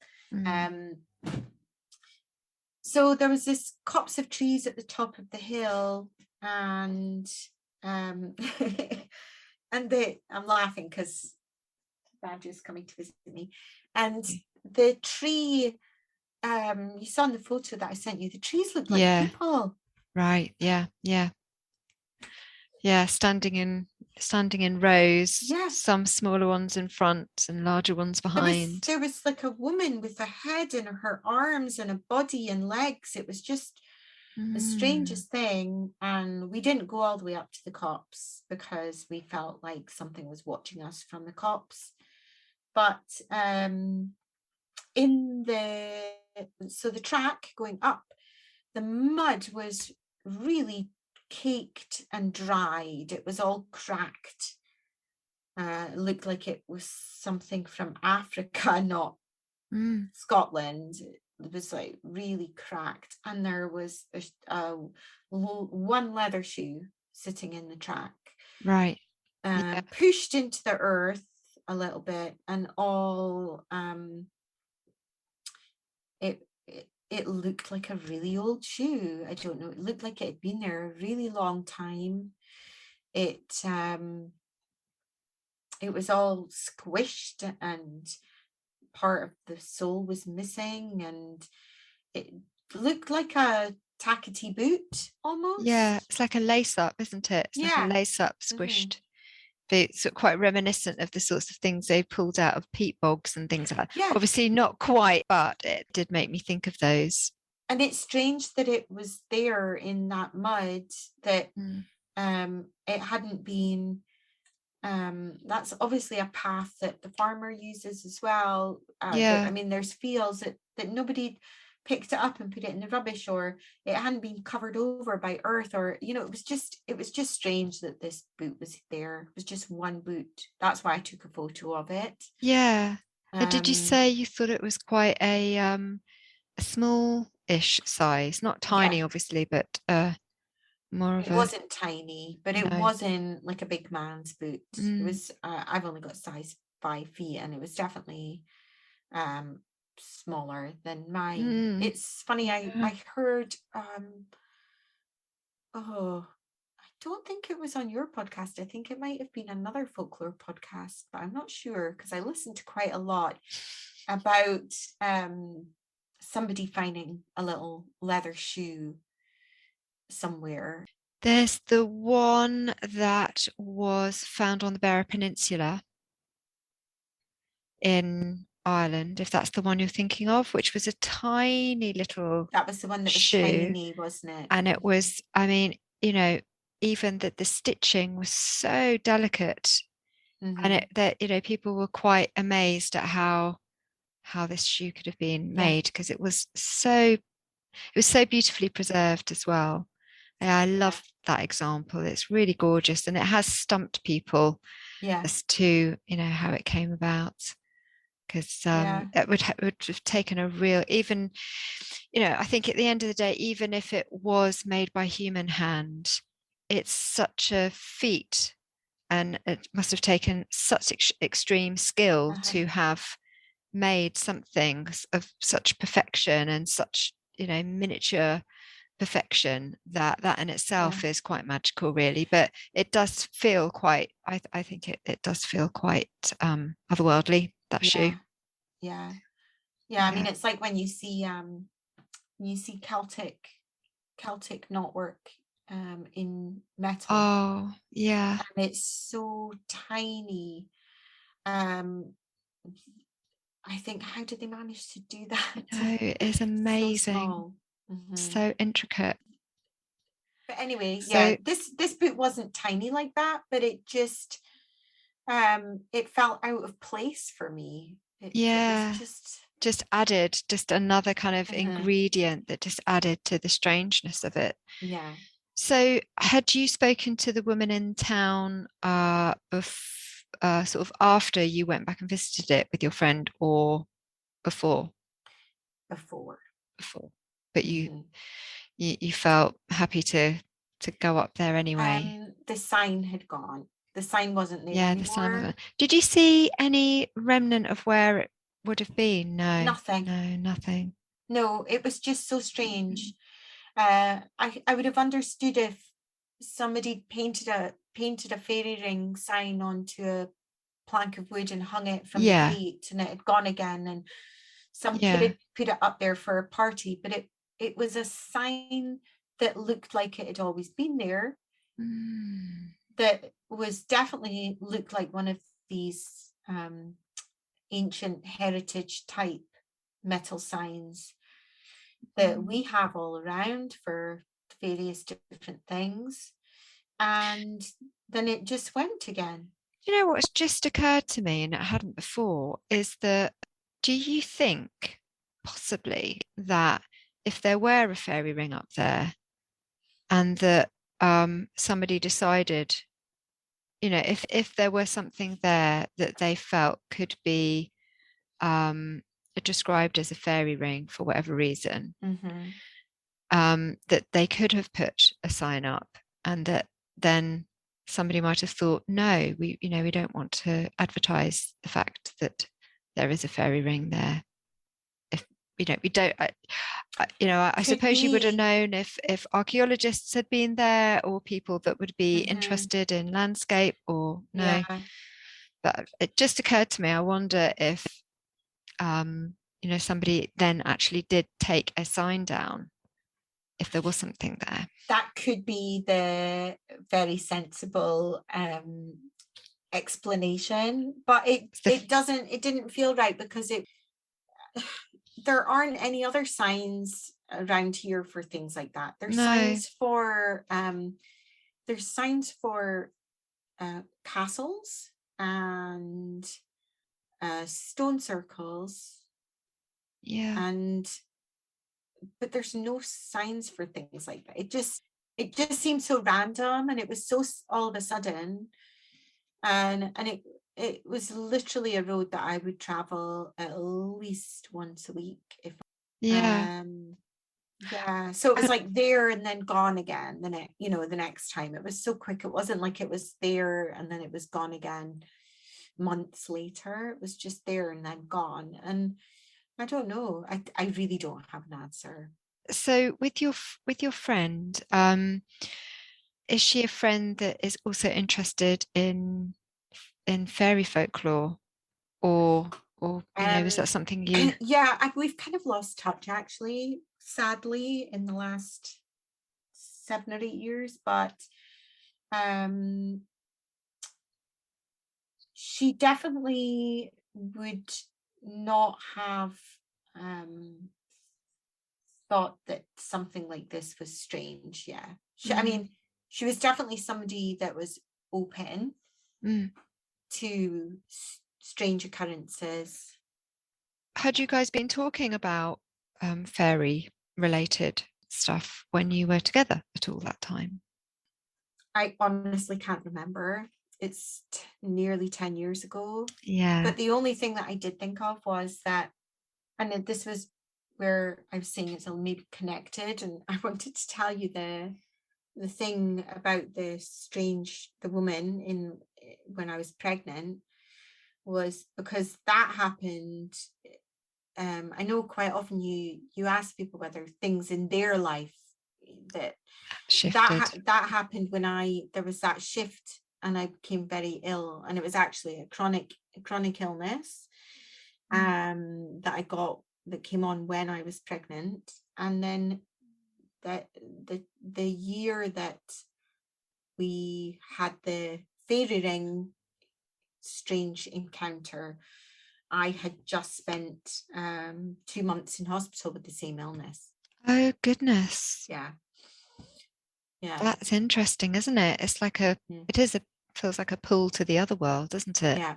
So there was this copse of trees at the top of the hill, and I'm laughing because Badger's coming to visit me, and the tree you saw in the photo that I sent you, the trees looked like people. Right. Yeah. Standing in rows. Yeah. Some smaller ones in front and larger ones behind. There was like a woman with a head and her arms and a body and legs. It was just the strangest thing. And we didn't go all the way up to the copse because we felt like something was watching us from the copse. But the track going up, the mud was really caked and dried. It was all cracked. It looked like it was something from Africa, not Scotland. It was like really cracked, and there was one leather shoe sitting in the track, right, pushed into the earth a little bit, and all it looked like a really old shoe. I don't know, it looked like it had been there a really long time. It was all squished and part of the sole was missing, and it looked like a tackety boot almost. Yeah, it's like a lace up, isn't it? It's like a lace up squished boot, so quite reminiscent of the sorts of things they pulled out of peat bogs and things like that. Yeah. Obviously not quite, but it did make me think of those. And it's strange that it was there in that mud, that it hadn't been that's obviously a path that the farmer uses as well. I mean, there's fields that nobody picked it up and put it in the rubbish, or it hadn't been covered over by earth, or it was just strange that this boot was there. It was just one boot. That's why I took a photo of it. And did you say you thought it was quite a small-ish size, not tiny obviously, but it wasn't tiny, but it wasn't like a big man's boot. It was I've only got size 5 feet, and it was definitely smaller than mine. It's funny, I heard I don't think it was on your podcast. I think it might have been another folklore podcast, but I'm not sure because I listened to quite a lot about somebody finding a little leather shoe somewhere. There's the one that was found on the Beara Peninsula in Ireland, if that's the one you're thinking of, which was a tiny little That was the one that was shoe, tiny, wasn't it? And it was, I mean, even that the stitching was so delicate, and people were quite amazed at how this shoe could have been made, because it was so beautifully preserved as well. And I love that example. It's really gorgeous, and it has stumped people as to how it came about, because it would have taken a real, even I think at the end of the day, even if it was made by human hand, it's such a feat, and it must have taken such extreme skill to have made something of such perfection and such miniature perfection, that in itself is quite magical, really. But it does feel quite, I think it does feel quite otherworldly, that shoe. I mean, it's like when you see Celtic knotwork in metal. Oh yeah. And it's so tiny. I think, how did they manage to do that? It is amazing. So intricate. But anyway, this boot wasn't tiny like that, but it just it felt out of place for me. It was just added another kind of ingredient that just added to the strangeness of it. So had you spoken to the woman in town sort of after you went back and visited it with your friend, or before? But you felt happy to go up there anyway. The sign had gone. The sign wasn't there anymore. The sign. Did you see any remnant of where it would have been? No. Nothing. No, nothing. No, it was just so strange. I would have understood if somebody painted a fairy ring sign onto a plank of wood and hung it from the gate, and it had gone again, and Some Yeah. put it up there for a party, but it was a sign that looked like it had always been there, that was definitely looked like one of these ancient heritage type metal signs that we have all around for various different things. And then it just went again. You know what's just occurred to me, and it hadn't before, is that do you think possibly that if there were a fairy ring up there and that somebody decided, if there were something there that they felt could be described as a fairy ring for whatever reason, that they could have put a sign up, and that then somebody might have thought, no, we don't want to advertise the fact that there is a fairy ring there. If we don't, I suppose you would have known if archaeologists had been there, or people that would be interested in landscape, or no. Yeah. But it just occurred to me, I wonder if somebody then actually did take a sign down, if there was something there. That could be the very sensible explanation, but it didn't feel right, because there aren't any other signs around here for things like that. There's signs for castles and stone circles. Yeah. But there's no signs for things like that. It just seemed so random, and it was so all of a sudden, and it was literally a road that I would travel at least once a week. So it was like there and then gone again the next time. It was so quick. It wasn't like it was there and then it was gone again months later. It was just there and then gone. And I don't know. I really don't have an answer. So with your friend, is she a friend that is also interested in fairy folklore, or is that something you? Yeah, we've kind of lost touch, actually, sadly, in the last 7 or 8 years. But she definitely would not have thought that something like this was strange. Yeah. I mean, she was definitely somebody that was open to strange occurrences. Had you guys been talking about fairy related stuff when you were together at all that time? I honestly can't remember. It's nearly 10 years ago. Yeah. But the only thing that I did think of was that, and this was where I was saying it's maybe connected, and I wanted to tell you the thing about the woman when I was pregnant, was because that happened. I know quite often you ask people whether things in their life that shifted. That happened when there was that shift, and I became very ill, and it was actually a chronic illness that I got, that came on when I was pregnant. And then the year that we had the fairy ring strange encounter, I had just spent 2 months in hospital with the same illness. Oh goodness. Yeah. That's interesting, isn't it? It's like feels like a pull to the other world, doesn't it? Yeah.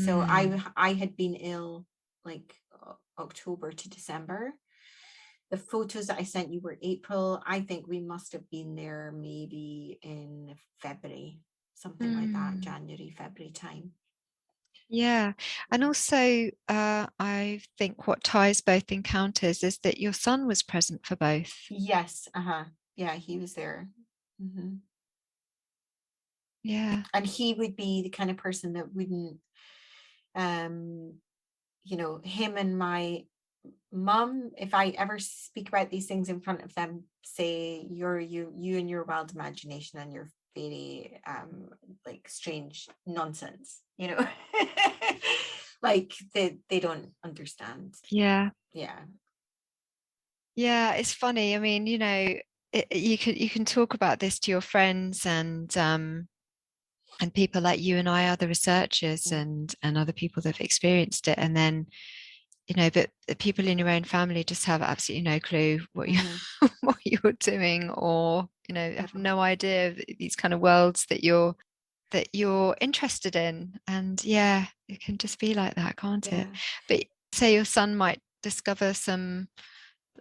So I had been ill like October to December. The photos that I sent you were April. I think we must have been there maybe in February, something like that, January, February time. Yeah. And also, I think what ties both encounters is that your son was present for both. Yes. Yeah, he was there. Yeah. And he would be the kind of person that wouldn't, him and my mum, if I ever speak about these things in front of them, say you and your wild imagination and your very like strange nonsense, like they don't understand. Yeah. Yeah. Yeah, it's funny. I mean, you can talk about this to your friends and people like you and I, other researchers and other people that have experienced it, and then but the people in your own family just have absolutely no clue what you what you're doing, or have no idea of these kind of worlds that you're interested in. And yeah, it can just be like that, can't it? But say your son might discover some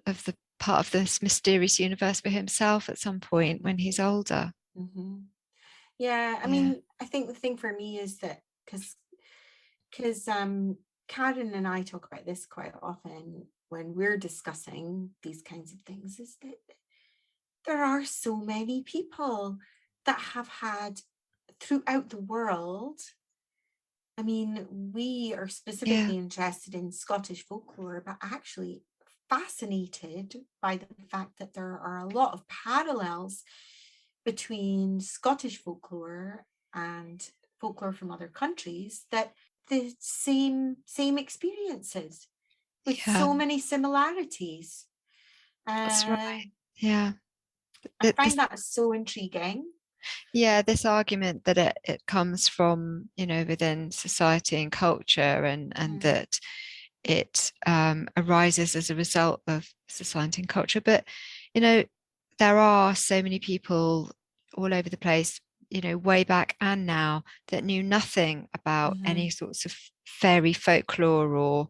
of the part of this mysterious universe for himself at some point when he's older. Yeah, I mean, I think the thing for me is that because Karen and I talk about this quite often when we're discussing these kinds of things, is that there are so many people that have had throughout the world. I mean, we are specifically interested in Scottish folklore, but actually fascinated by the fact that there are a lot of parallels between Scottish folklore and folklore from other countries, that the same experiences with so many similarities. That's right. Yeah. I find that so intriguing. Yeah, this argument that it comes from, within society and culture, and that it arises as a result of society and culture. But, there are so many people all over the place, way back and now, that knew nothing about any sorts of fairy folklore or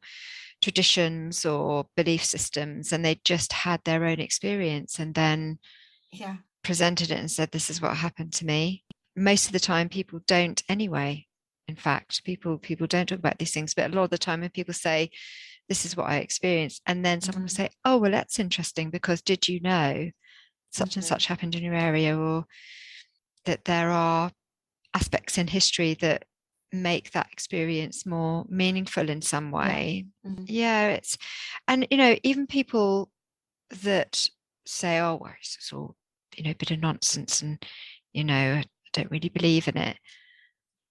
traditions or belief systems, and they just had their own experience and then presented it and said, this is what happened to me. Most of the time people don't anyway. In fact, people don't talk about these things, but a lot of the time when people say, this is what I experienced, and then someone will say, oh, well, that's interesting, because did you know such and such happened in your area, or that there are aspects in history that make that experience more meaningful in some way. It's, and even people that say, oh, well, it's all a bit of nonsense, and I don't really believe in it.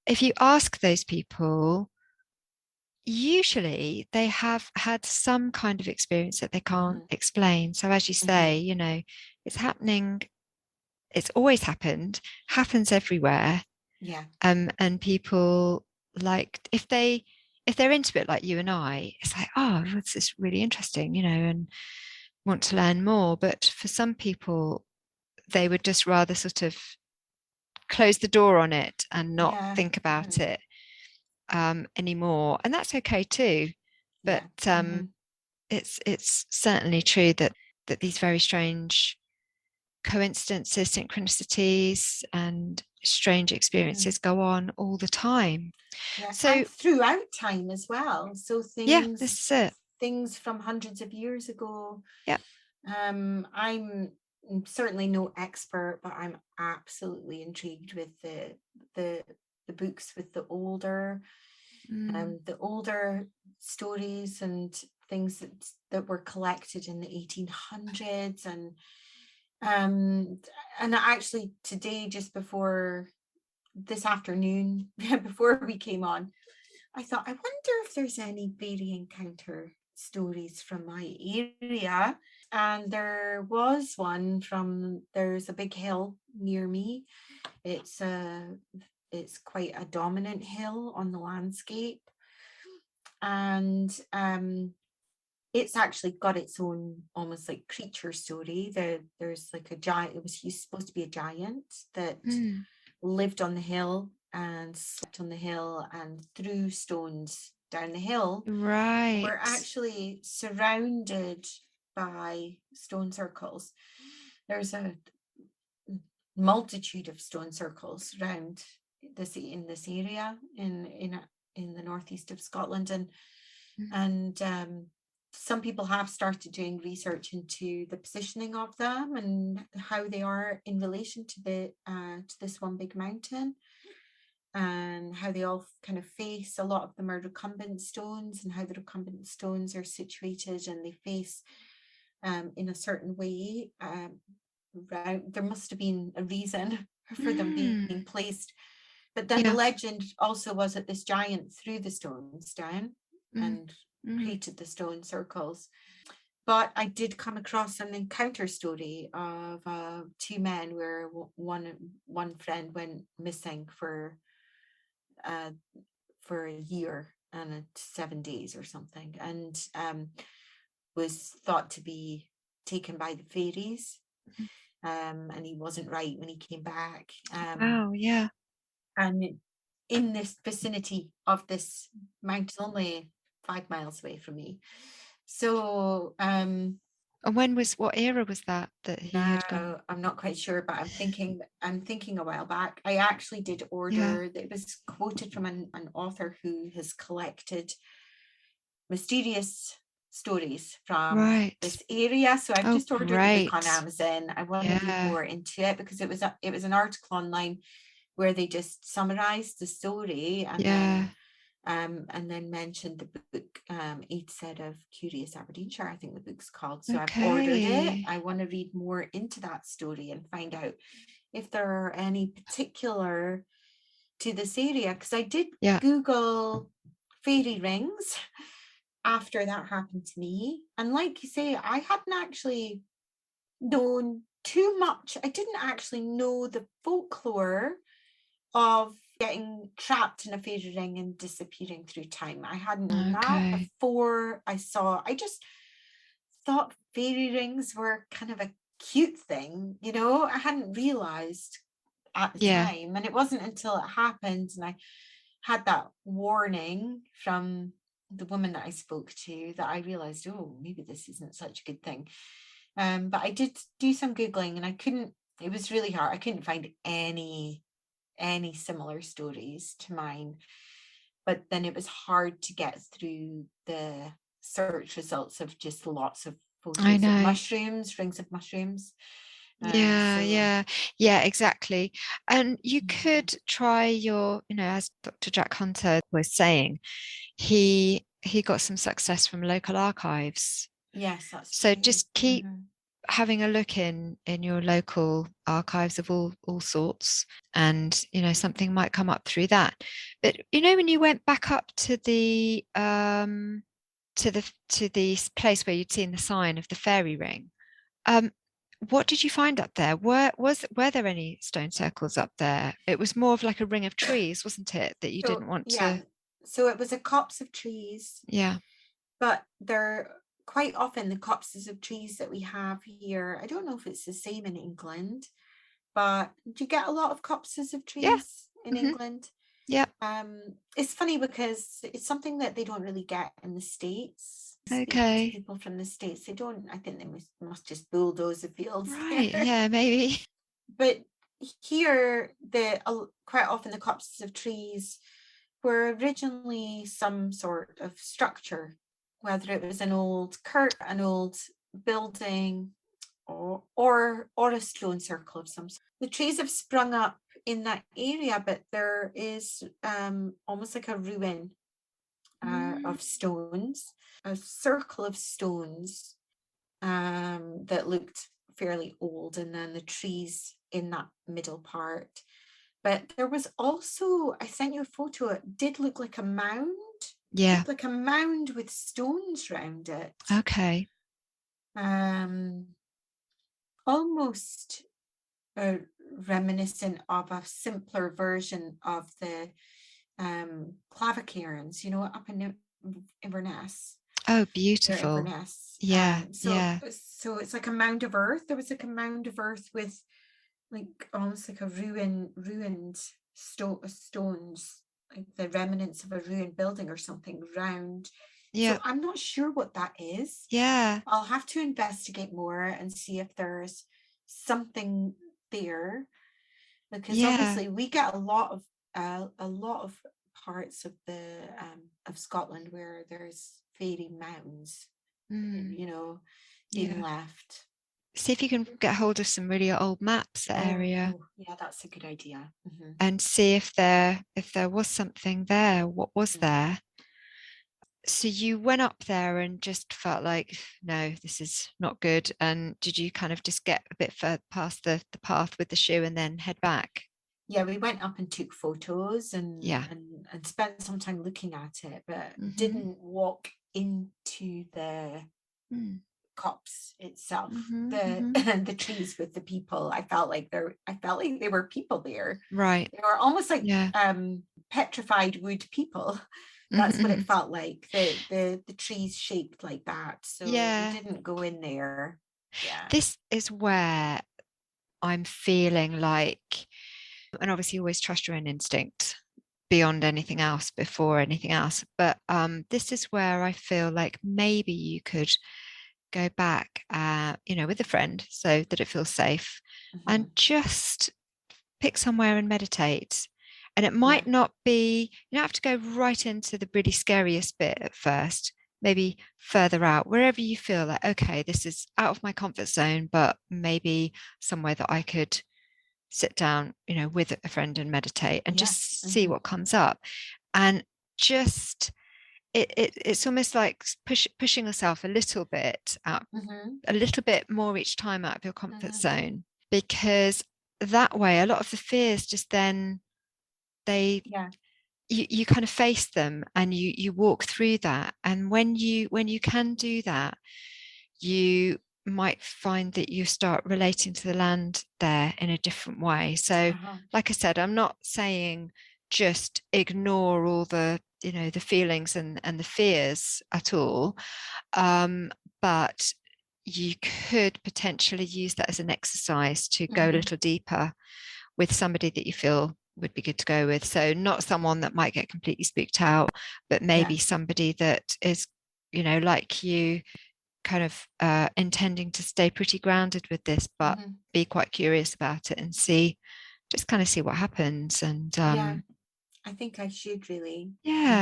If you ask those people, usually they have had some kind of experience that they can't explain. So as you say, it's happening, it's always happened, happens everywhere. And people, like, if they're into it like you and I, it's like, oh, this is really interesting, and want to learn more. But for some people, they would just rather sort of close the door on it and not think about it anymore, and that's okay too. But it's certainly true that these very strange coincidences, synchronicities, and strange experiences go on all the time. So, and throughout time as well. So things, this is it. Things from hundreds of years ago. I'm certainly no expert, but I'm absolutely intrigued with the books with the older stories and things that were collected in the 1800s, and actually today, just before this afternoon, before we came on, I thought, I wonder if there's any fairy encounter stories from my area. And there was one there's a big hill near me. It's quite a dominant hill on the landscape. And it's actually got its own almost like creature story. There's like a giant, he's supposed to be a giant that lived on the hill and slept on the hill and threw stones down the hill. Right. We're actually surrounded by stone circles. There's a multitude of stone circles around in this area in the northeast of Scotland, and some people have started doing research into the positioning of them and how they are in relation to this one big mountain, and how they all kind of face. A lot of them are recumbent stones, and how the recumbent stones are situated, and they face in a certain way. There must have been a reason for them being placed But then the legend also was that this giant threw the stones down and created the stone circles. But I did come across an encounter story of two men where one friend went missing for a year and 7 days or something, and was thought to be taken by the fairies. And he wasn't right when he came back. And in this vicinity of this mountain, only 5 miles away from me. So and what era was that he had gone? I'm not quite sure, but I'm thinking a while back. I actually did order, it was quoted from an author who has collected mysterious stories from this area. So I've just ordered the book on Amazon. I want to read more into it, because it was an article online where they just summarized the story and then mentioned the book, Each Set of Curious Aberdeenshire, I think the book's called. So I've ordered it. I want to read more into that story and find out if there are any particular to this area, because I did Google fairy rings after that happened to me, and like you say, I hadn't actually known too much. I didn't actually know the folklore of getting trapped in a fairy ring and disappearing through time. I hadn't known that before I just thought fairy rings were kind of a cute thing, you know. I hadn't realized at the time, and it wasn't until it happened and I had that warning from the woman that I spoke to that I realized, oh, maybe this isn't such a good thing. But I did do some Googling, and it was really hard. I couldn't find any similar stories to mine. But then it was hard to get through the search results of just lots of photos of mushrooms, rings of mushrooms. Exactly. And you could try your, as Dr. Jack Hunter was saying, he got some success from local archives. Yes, that's so true. Just keep having a look in your local archives of all sorts, and something might come up through that. But when you went back up to the place where you'd seen the sign of the fairy ring, what did you find up there? Were there any stone circles up there? It was more of like a ring of trees, wasn't it, that you didn't want to? So it was a copse of trees. But they're quite often the copses of trees that we have here. I don't know if it's the same in England, but do you get a lot of copses of trees in England? It's funny because it's something that they don't really get in the States. People from the States, they don't. I think they must just bulldoze the fields. Maybe. But here, quite often the copses of trees were originally some sort of structure, whether it was an old an old building, or a stone circle of some sort. The trees have sprung up in that area, but there is almost like a ruin of stones, a circle of stones that looked fairly old, and then the trees in that middle part. But there was also, I sent you a photo, it did look like a mound. Like a mound with stones around it. Almost reminiscent of a simpler version of the clavicairns, up in Inverness. Oh, beautiful. Inverness. So it's like a mound of earth. There was like a mound of earth with like almost like a ruined stones, like the remnants of a ruined building or something round. So I'm not sure what that is. I'll have to investigate more and see if there's something there, because obviously we get a lot of parts of the of Scotland where there's fairy mounds, being left. See if you can get hold of some really old maps area. That's a good idea. And see if there was something there. What was there? So you went up there and just felt like, no, this is not good. And did you kind of just get a bit further past the path with the shoe and then head back? yeah, we went up and took photos Yeah. and spent some time looking at it, but Mm-hmm. didn't walk into the Mm. copse itself, Mm-hmm. the Mm-hmm. the trees with the people. I felt like they were people there. Right. They were almost like Yeah. petrified wood people. That's what Mm-hmm. it felt like. The trees shaped like that. So we Yeah. didn't go in there. Yeah. This is where I'm feeling like, and obviously you always trust your own instinct beyond anything else, before anything else. But this is where I feel like maybe you could go back, with a friend so that it feels safe, and just pick somewhere and meditate. And it Yeah. might not be, you don't have to go right into the really scariest bit at first, maybe further out, wherever you feel like, okay, this is out of my comfort zone, but maybe somewhere that I could sit down, with a friend and meditate and Yeah. just see what comes up. And just it's almost like pushing yourself a little bit out, a little bit more each time out of your comfort zone, because that way a lot of the fears just then they Yeah. you kind of face them and you walk through that. And when you can do that, you might find that you start relating to the land there in a different way. So like I said, I'm not saying just ignore all the the feelings and the fears at all, but you could potentially use that as an exercise to go a little deeper with somebody that you feel would be good to go with. So not someone that might get completely spooked out, but maybe somebody that is, like you, kind of intending to stay pretty grounded with this, but be quite curious about it and just kind of see what happens. And yeah, I think I should really.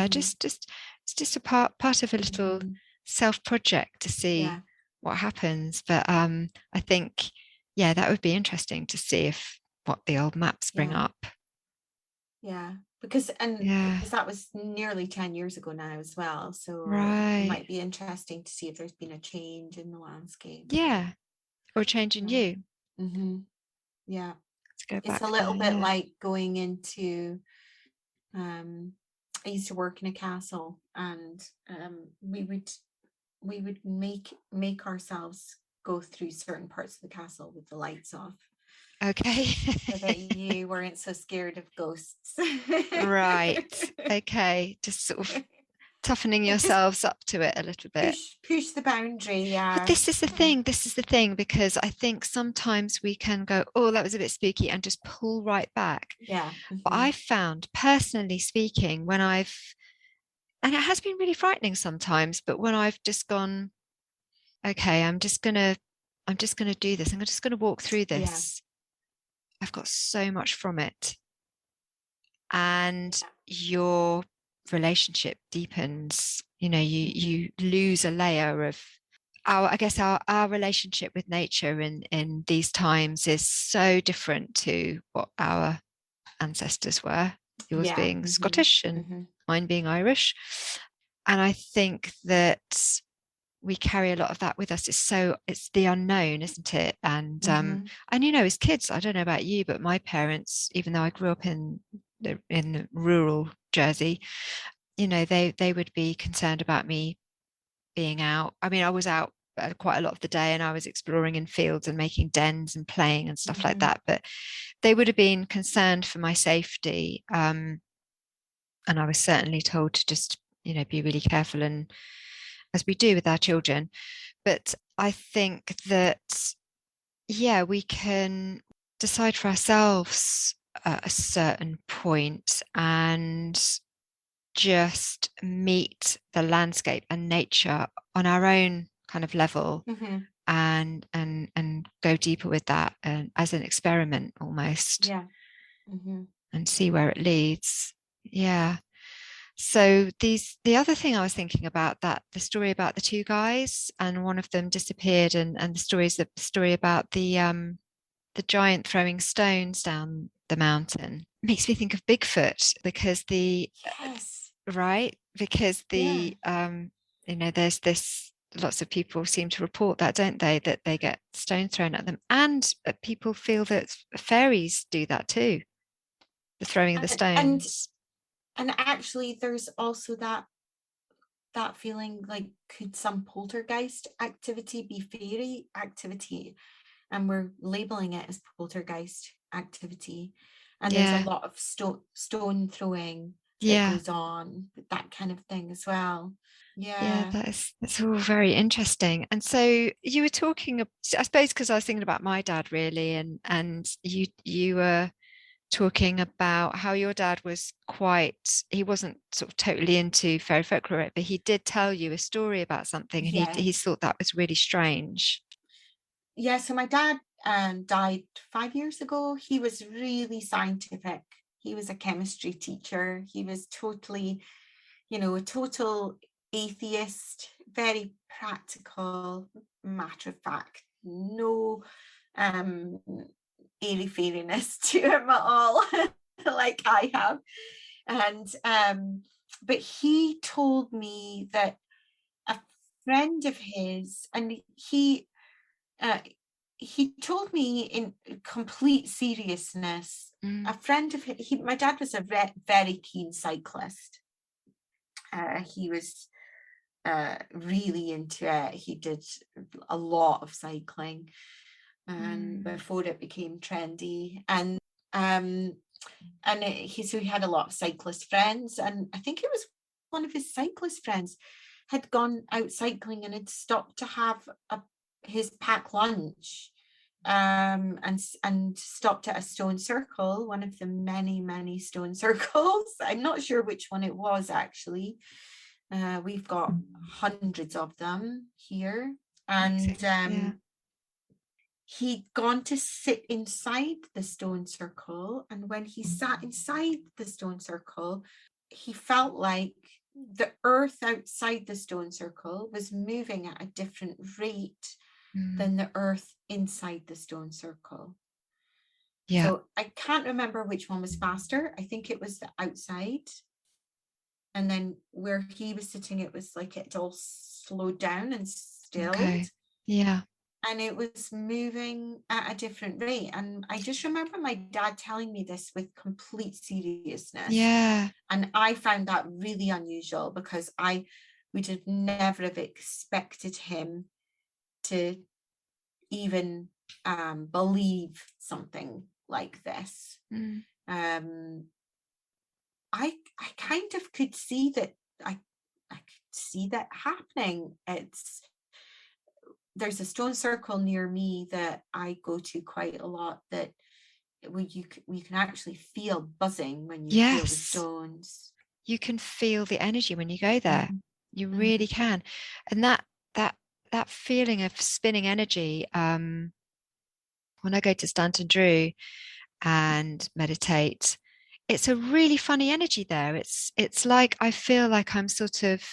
just it's just a part of a little self project to see what happens. But I think, yeah, that would be interesting to see if what the old maps bring up. Yeah, because that was nearly 10 years ago now as well. So it might be interesting to see if there's been a change in the landscape. Yeah, or a change in you. Yeah, it's a little bit like going into. I used to work in a castle, and we would make ourselves go through certain parts of the castle with the lights off. Okay. So that you weren't so scared of ghosts. Right. Okay. Just sort of toughening yourselves up to it a little bit. Push the boundary, yeah. But this is the thing, because I think sometimes we can go, oh, that was a bit spooky, and just pull right back. Yeah. But I've found, personally speaking, and it has been really frightening sometimes, but when I've just gone, okay, I'm just gonna do this. I'm just gonna walk through this. I've got so much from it. And your relationship deepens. You lose a layer of our relationship with nature in these times is so different to what our ancestors were, yours being Scottish and mine being Irish. And I think that we carry a lot of that with us. It's the unknown, isn't it? And as kids, I don't know about you, but my parents, even though I grew up in the rural Jersey, they would be concerned about me being out. I mean, I was out quite a lot of the day, and I was exploring in fields and making dens and playing and stuff like that, but they would have been concerned for my safety, and I was certainly told to just be really careful, and as we do with our children. But I think that we can decide for ourselves at a certain point and just meet the landscape and nature on our own kind of level, and go deeper with that, and as an experiment almost, and see where it leads. So the other thing I was thinking about, that the story about the two guys, and one of them disappeared, and the story about the giant throwing stones down the mountain, makes me think of Bigfoot, because there's this, lots of people seem to report that, don't they, that they get stones thrown at them, and people feel that fairies do that too. the throwing of the stones. And actually there's also that feeling like, could some poltergeist activity be fairy activity? And we're labeling it as poltergeist activity. And there's a lot of stone throwing that goes on, that kind of thing as well. That's all very interesting. And so you were talking, I suppose, because I was thinking about my dad really, and you were talking about how your dad was he wasn't sort of totally into fairy folklore, but he did tell you a story about something, and he thought that was really strange. Yeah, so my dad died 5 years ago. He was really scientific. He was a chemistry teacher. He was totally, a total atheist, very practical, matter of fact, no airy fairiness to him at all, like I have. And but he told me that a friend of his, and he told me in complete seriousness, a friend of his, my dad was a very keen cyclist. He was really into it. He did a lot of cycling before it became trendy. And he had a lot of cyclist friends. And I think it was one of his cyclist friends had gone out cycling and had stopped to have his packed lunch, and stopped at a stone circle, one of the many stone circles. I'm not sure which one it was actually. We've got hundreds of them here. And he'd gone to sit inside the stone circle, and when he sat inside the stone circle, he felt like the earth outside the stone circle was moving at a different rate than the earth inside the stone circle. So I can't remember which one was faster. I think it was the outside. And then where he was sitting, it was like it all slowed down and stilled. Okay. Yeah. And it was moving at a different rate. And I just remember my dad telling me this with complete seriousness. Yeah. And I found that really unusual, because I would have never have expected him to even believe something like this. I kind of could see that. I could see that happening. There's a stone circle near me that I go to quite a lot, that you can actually feel buzzing when you feel the stones. You can feel the energy when you go there. You really can. And that feeling of spinning energy, when I go to Stanton Drew and meditate, it's a really funny energy there. It's like, I feel like I'm sort of,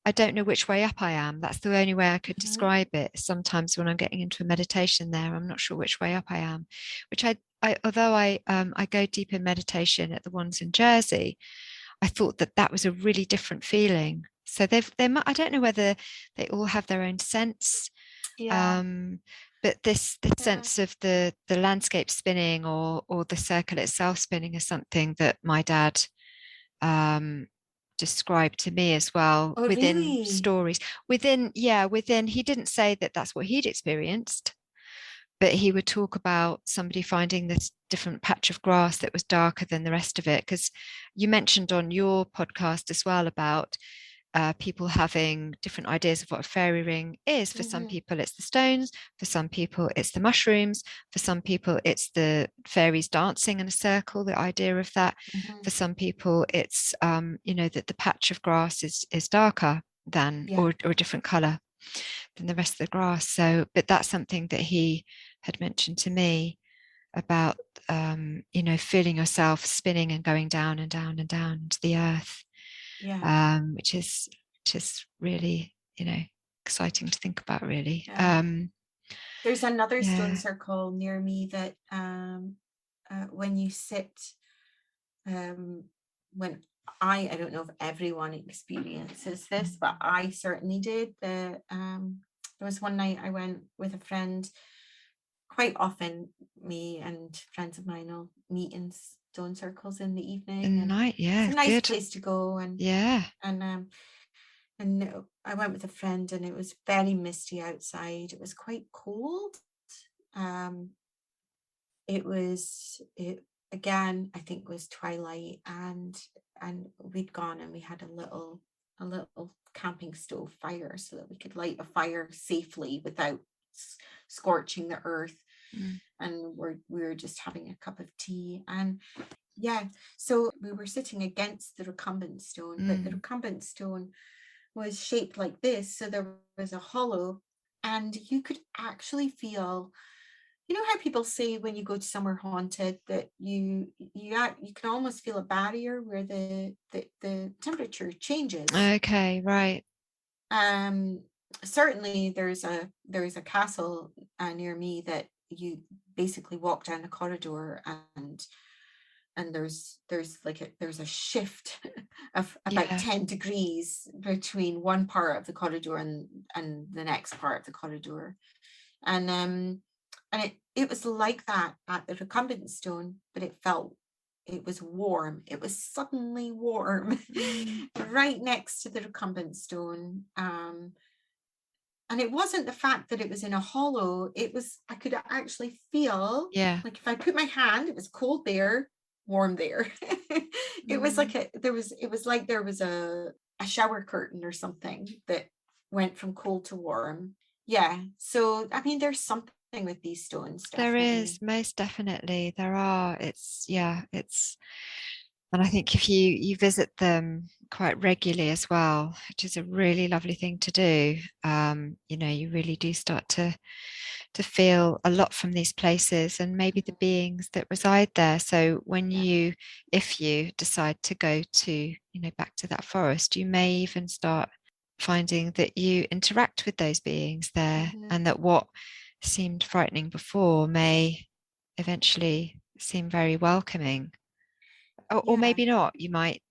I don't know which way up I am. That's the only way I could describe it. Sometimes when I'm getting into a meditation there, I'm not sure which way up I am, which although I go deep in meditation at the ones in Jersey, I thought that was a really different feeling. So I don't know whether they all have their own sense. But this sense of the landscape spinning or the circle itself spinning is something that my dad described to me as well, within stories. Within, he didn't say that that's what he'd experienced, but he would talk about somebody finding this different patch of grass that was darker than the rest of it. Because you mentioned on your podcast as well about people having different ideas of what a fairy ring is. For some people, it's the stones. For some people, it's the mushrooms. For some people, it's the fairies dancing in a circle, the idea of that. For some people, it's, that the patch of grass is darker than, or a different color than the rest of the grass. So, but that's something that he had mentioned to me about, feeling yourself spinning and going down and down and down into the earth. Which is really, exciting to think about, really. There's another stone circle near me that when you sit, when I don't know if everyone experiences this, but I certainly did. There was one night I went with a friend. Quite often me and friends of mine will meet in stone circles in the evening, In the and night, yeah, it's a nice good. place to go. And Yeah. and I went with a friend, and it was very misty outside. It was quite cold. It again, I think, was twilight, and we'd gone, and we had a little camping stove fire so that we could light a fire safely without scorching the earth. And we were just having a cup of tea, and yeah, so we were sitting against the recumbent stone, but the recumbent stone was shaped like this, so there was a hollow, and you could actually feel, you know how people say when you go to somewhere haunted that you can almost feel a barrier where the temperature changes. Okay, right. Certainly there's a castle near me that you basically walk down the corridor, and there's a shift of about 10 degrees between one part of the corridor and the next part of the corridor. And it was like that at the recumbent stone, but it was warm. It was suddenly warm right next to the recumbent stone. And it wasn't the fact that it was in a hollow. It was, I could actually feel, like if I put my hand, it was cold there, warm there. It was like there was a shower curtain or something that went from cold to warm. Yeah. So, I mean, there's something with these stones, definitely. There is, most definitely. There are. And I think if you visit them quite regularly as well, which is a really lovely thing to do, you really do start to feel a lot from these places and maybe the beings that reside there. So if you decide to go to, back to that forest, you may even start finding that you interact with those beings there, and that what seemed frightening before may eventually seem very welcoming. Or maybe not. You might,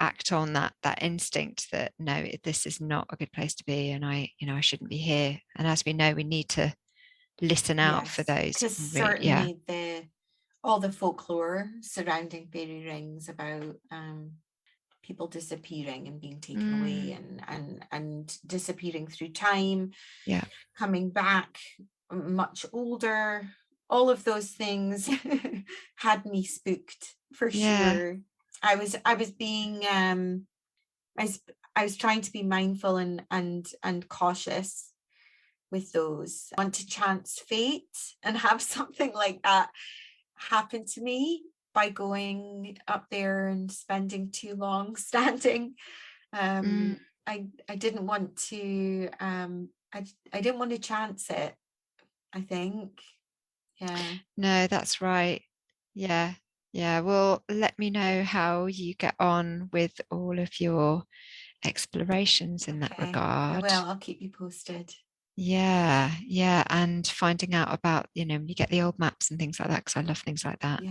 act on that instinct that no, this is not a good place to be, and I shouldn't be here. And as we know, we need to listen out for those. Because certainly all the folklore surrounding fairy rings about people disappearing and being taken away, and disappearing through time, coming back much older, all of those things had me spooked for sure. I was being I was trying to be mindful and cautious with those. I want to chance fate and have something like that happen to me by going up there and spending too long standing. I didn't want to I didn't want to chance it, I think. No, that's right. Well, let me know how you get on with all of your explorations in that regard. Well, I'll keep you posted. And finding out about, you get the old maps and things like that, because I love things like that.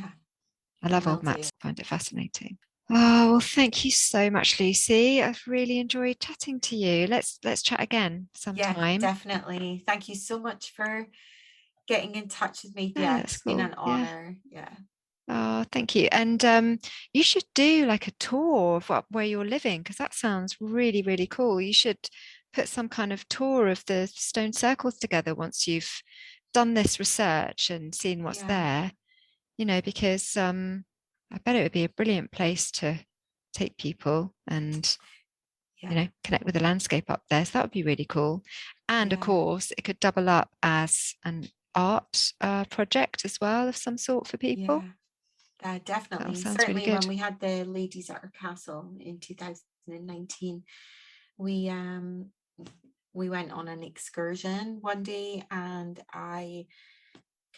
I love old maps. I find it fascinating. Oh, well, thank you so much, Lucy. I've really enjoyed chatting to you. Let's chat again sometime. Definitely. Thank you so much for getting in touch with me. It's been an honor. Oh, thank you. And you should do like a tour of where you're living, because that sounds really, really cool. You should put some kind of tour of the stone circles together once you've done this research and seen what's there, because I bet it would be a brilliant place to take people and connect with the landscape up there. So that would be really cool. And of course, it could double up as an art project as well of some sort for people. Definitely. Certainly really when we had the ladies at our castle in 2019, we went on an excursion one day, and I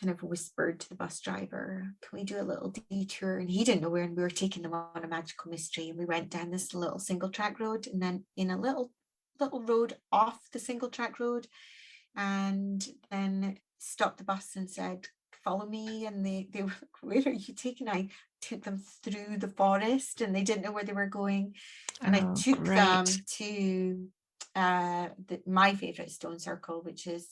kind of whispered to the bus driver, can we do a little detour? And he didn't know where, and we were taking them on a magical mystery, and we went down this little single track road, and then in a little road off the single track road, and then stopped the bus and said, follow me. And they were like, where are you taking? I took them through the forest, and they didn't know where they were going, and I took them to my favorite stone circle, which is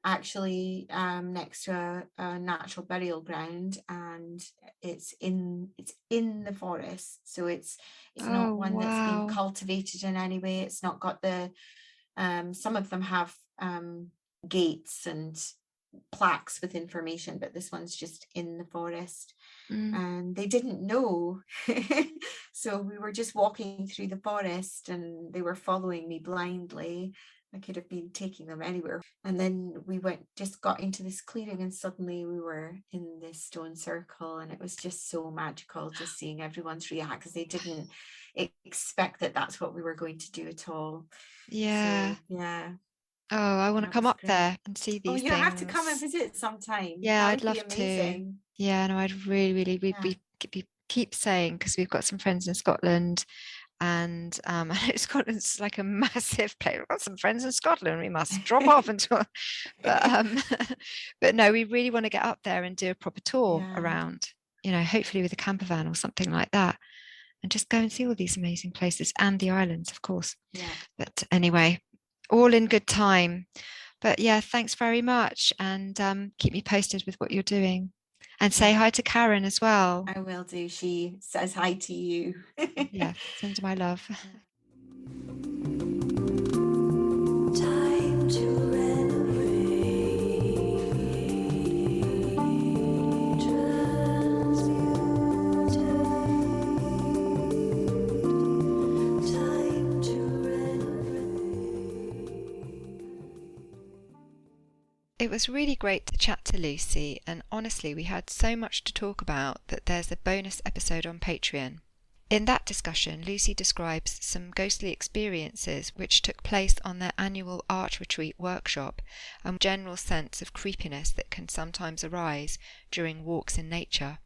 actually next to a natural burial ground, and it's in the forest, so it's Oh, not one that's been wow. cultivated in any way. It's not got the some of them have gates and plaques with information, but this one's just in the forest. Mm. And they didn't know. So we were just walking through the forest and they were following me blindly. I could have been taking them anywhere. And then we just got into this clearing, and suddenly we were in this stone circle, and it was just so magical just seeing everyone's react, because they didn't expect that that's what we were going to do at all. Yeah. So yeah. Oh, I want to That come was up great. there and see Oh, these you have to come and things. visit sometime. Yeah, That I'd would be love to. amazing. Yeah, no, I'd really, Yeah. we keep saying, because we've got some friends in Scotland, and I know Scotland's like a massive place. We've got some friends in Scotland. We must drop off and talk. But but no, we really want to get up there and do a proper tour Yeah. around. You know, hopefully with a camper van or something like that, and just go and see all these amazing places and the islands, of course. Yeah. But anyway, all in good time. But yeah, thanks very much, and keep me posted with what you're doing. And say Yeah. hi to Karen as well. I will do. She says hi to you. Yeah, send her my love. Time to renovate, transmutate. Time to renovate. It was really great to chat to Lucy, and honestly, we had so much to talk about that there's a bonus episode on Patreon. In that discussion, Lucy describes some ghostly experiences which took place on their annual art retreat workshop, and general sense of creepiness that can sometimes arise during walks in nature.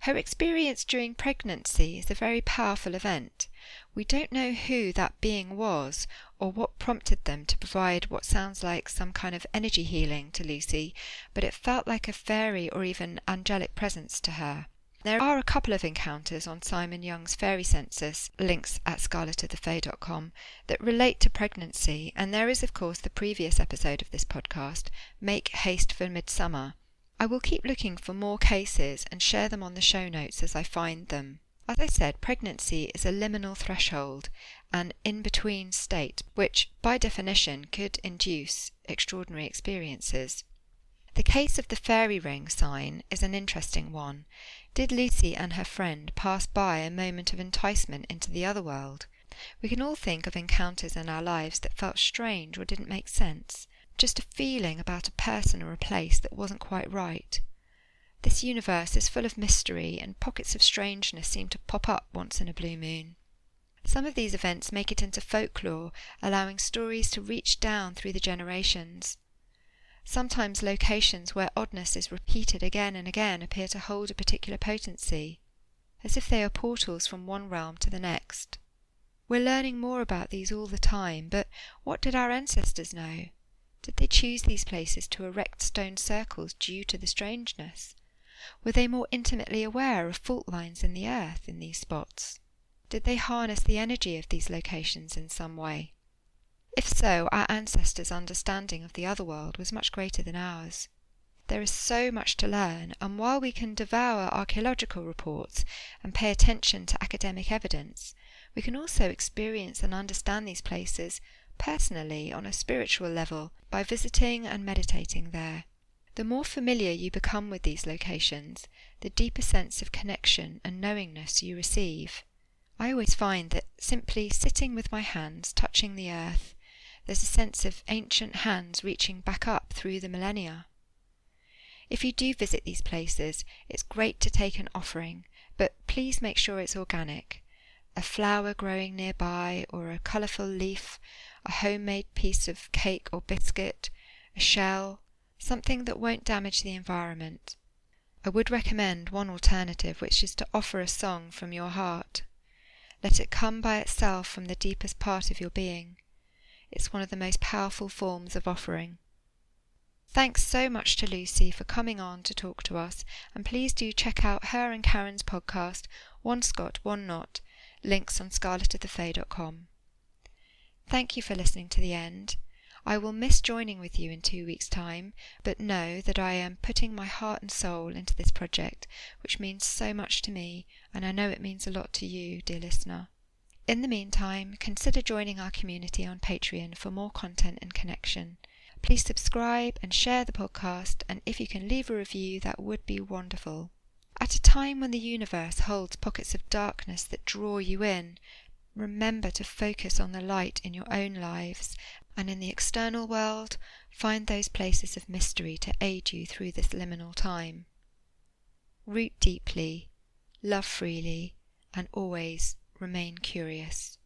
Her experience during pregnancy is a very powerful event. We don't know who that being was or what prompted them to provide what sounds like some kind of energy healing to Lucy, but it felt like a fairy or even angelic presence to her. There are a couple of encounters on Simon Young's Fairy Census, links at scarletofthefae.com, that relate to pregnancy, and there is of course the previous episode of this podcast, Make Haste for Midsummer. I will keep looking for more cases and share them on the show notes as I find them. As I said, pregnancy is a liminal threshold, an in-between state, which by definition could induce extraordinary experiences. The case of the fairy ring sign is an interesting one. Did Lucy and her friend pass by a moment of enticement into the other world? We can all think of encounters in our lives that felt strange or didn't make sense, just a feeling about a person or a place that wasn't quite right. This universe is full of mystery, and pockets of strangeness seem to pop up once in a blue moon. Some of these events make it into folklore, allowing stories to reach down through the generations. Sometimes locations where oddness is repeated again and again appear to hold a particular potency, as if they are portals from one realm to the next. We're learning more about these all the time, but what did our ancestors know? Did they choose these places to erect stone circles due to the strangeness? Were they more intimately aware of fault lines in the earth in these spots? Did they harness the energy of these locations in some way? If so, our ancestors' understanding of the other world was much greater than ours. There is so much to learn, and while we can devour archaeological reports and pay attention to academic evidence, we can also experience and understand these places personally on a spiritual level by visiting and meditating there. The more familiar you become with these locations, the deeper sense of connection and knowingness you receive. I always find that simply sitting with my hands touching the earth, there's a sense of ancient hands reaching back up through the millennia. If you do visit these places, it's great to take an offering, but please make sure it's organic. A flower growing nearby, or a colourful leaf, a homemade piece of cake or biscuit, a shell, something that won't damage the environment. I would recommend one alternative, which is to offer a song from your heart. Let it come by itself from the deepest part of your being. It's one of the most powerful forms of offering. Thanks so much to Lucy for coming on to talk to us, and please do check out her and Karen's podcast, One Scot, One Not, links on scarletofthefae.com. Thank you for listening to the end. I will miss joining with you in 2 weeks' time, but know that I am putting my heart and soul into this project, which means so much to me, and I know it means a lot to you, dear listener. In the meantime, consider joining our community on Patreon for more content and connection. Please subscribe and share the podcast, and if you can leave a review, that would be wonderful. At a time when the universe holds pockets of darkness that draw you in, remember to focus on the light in your own lives, and in the external world, find those places of mystery to aid you through this liminal time. Root deeply, love freely, and always remain curious.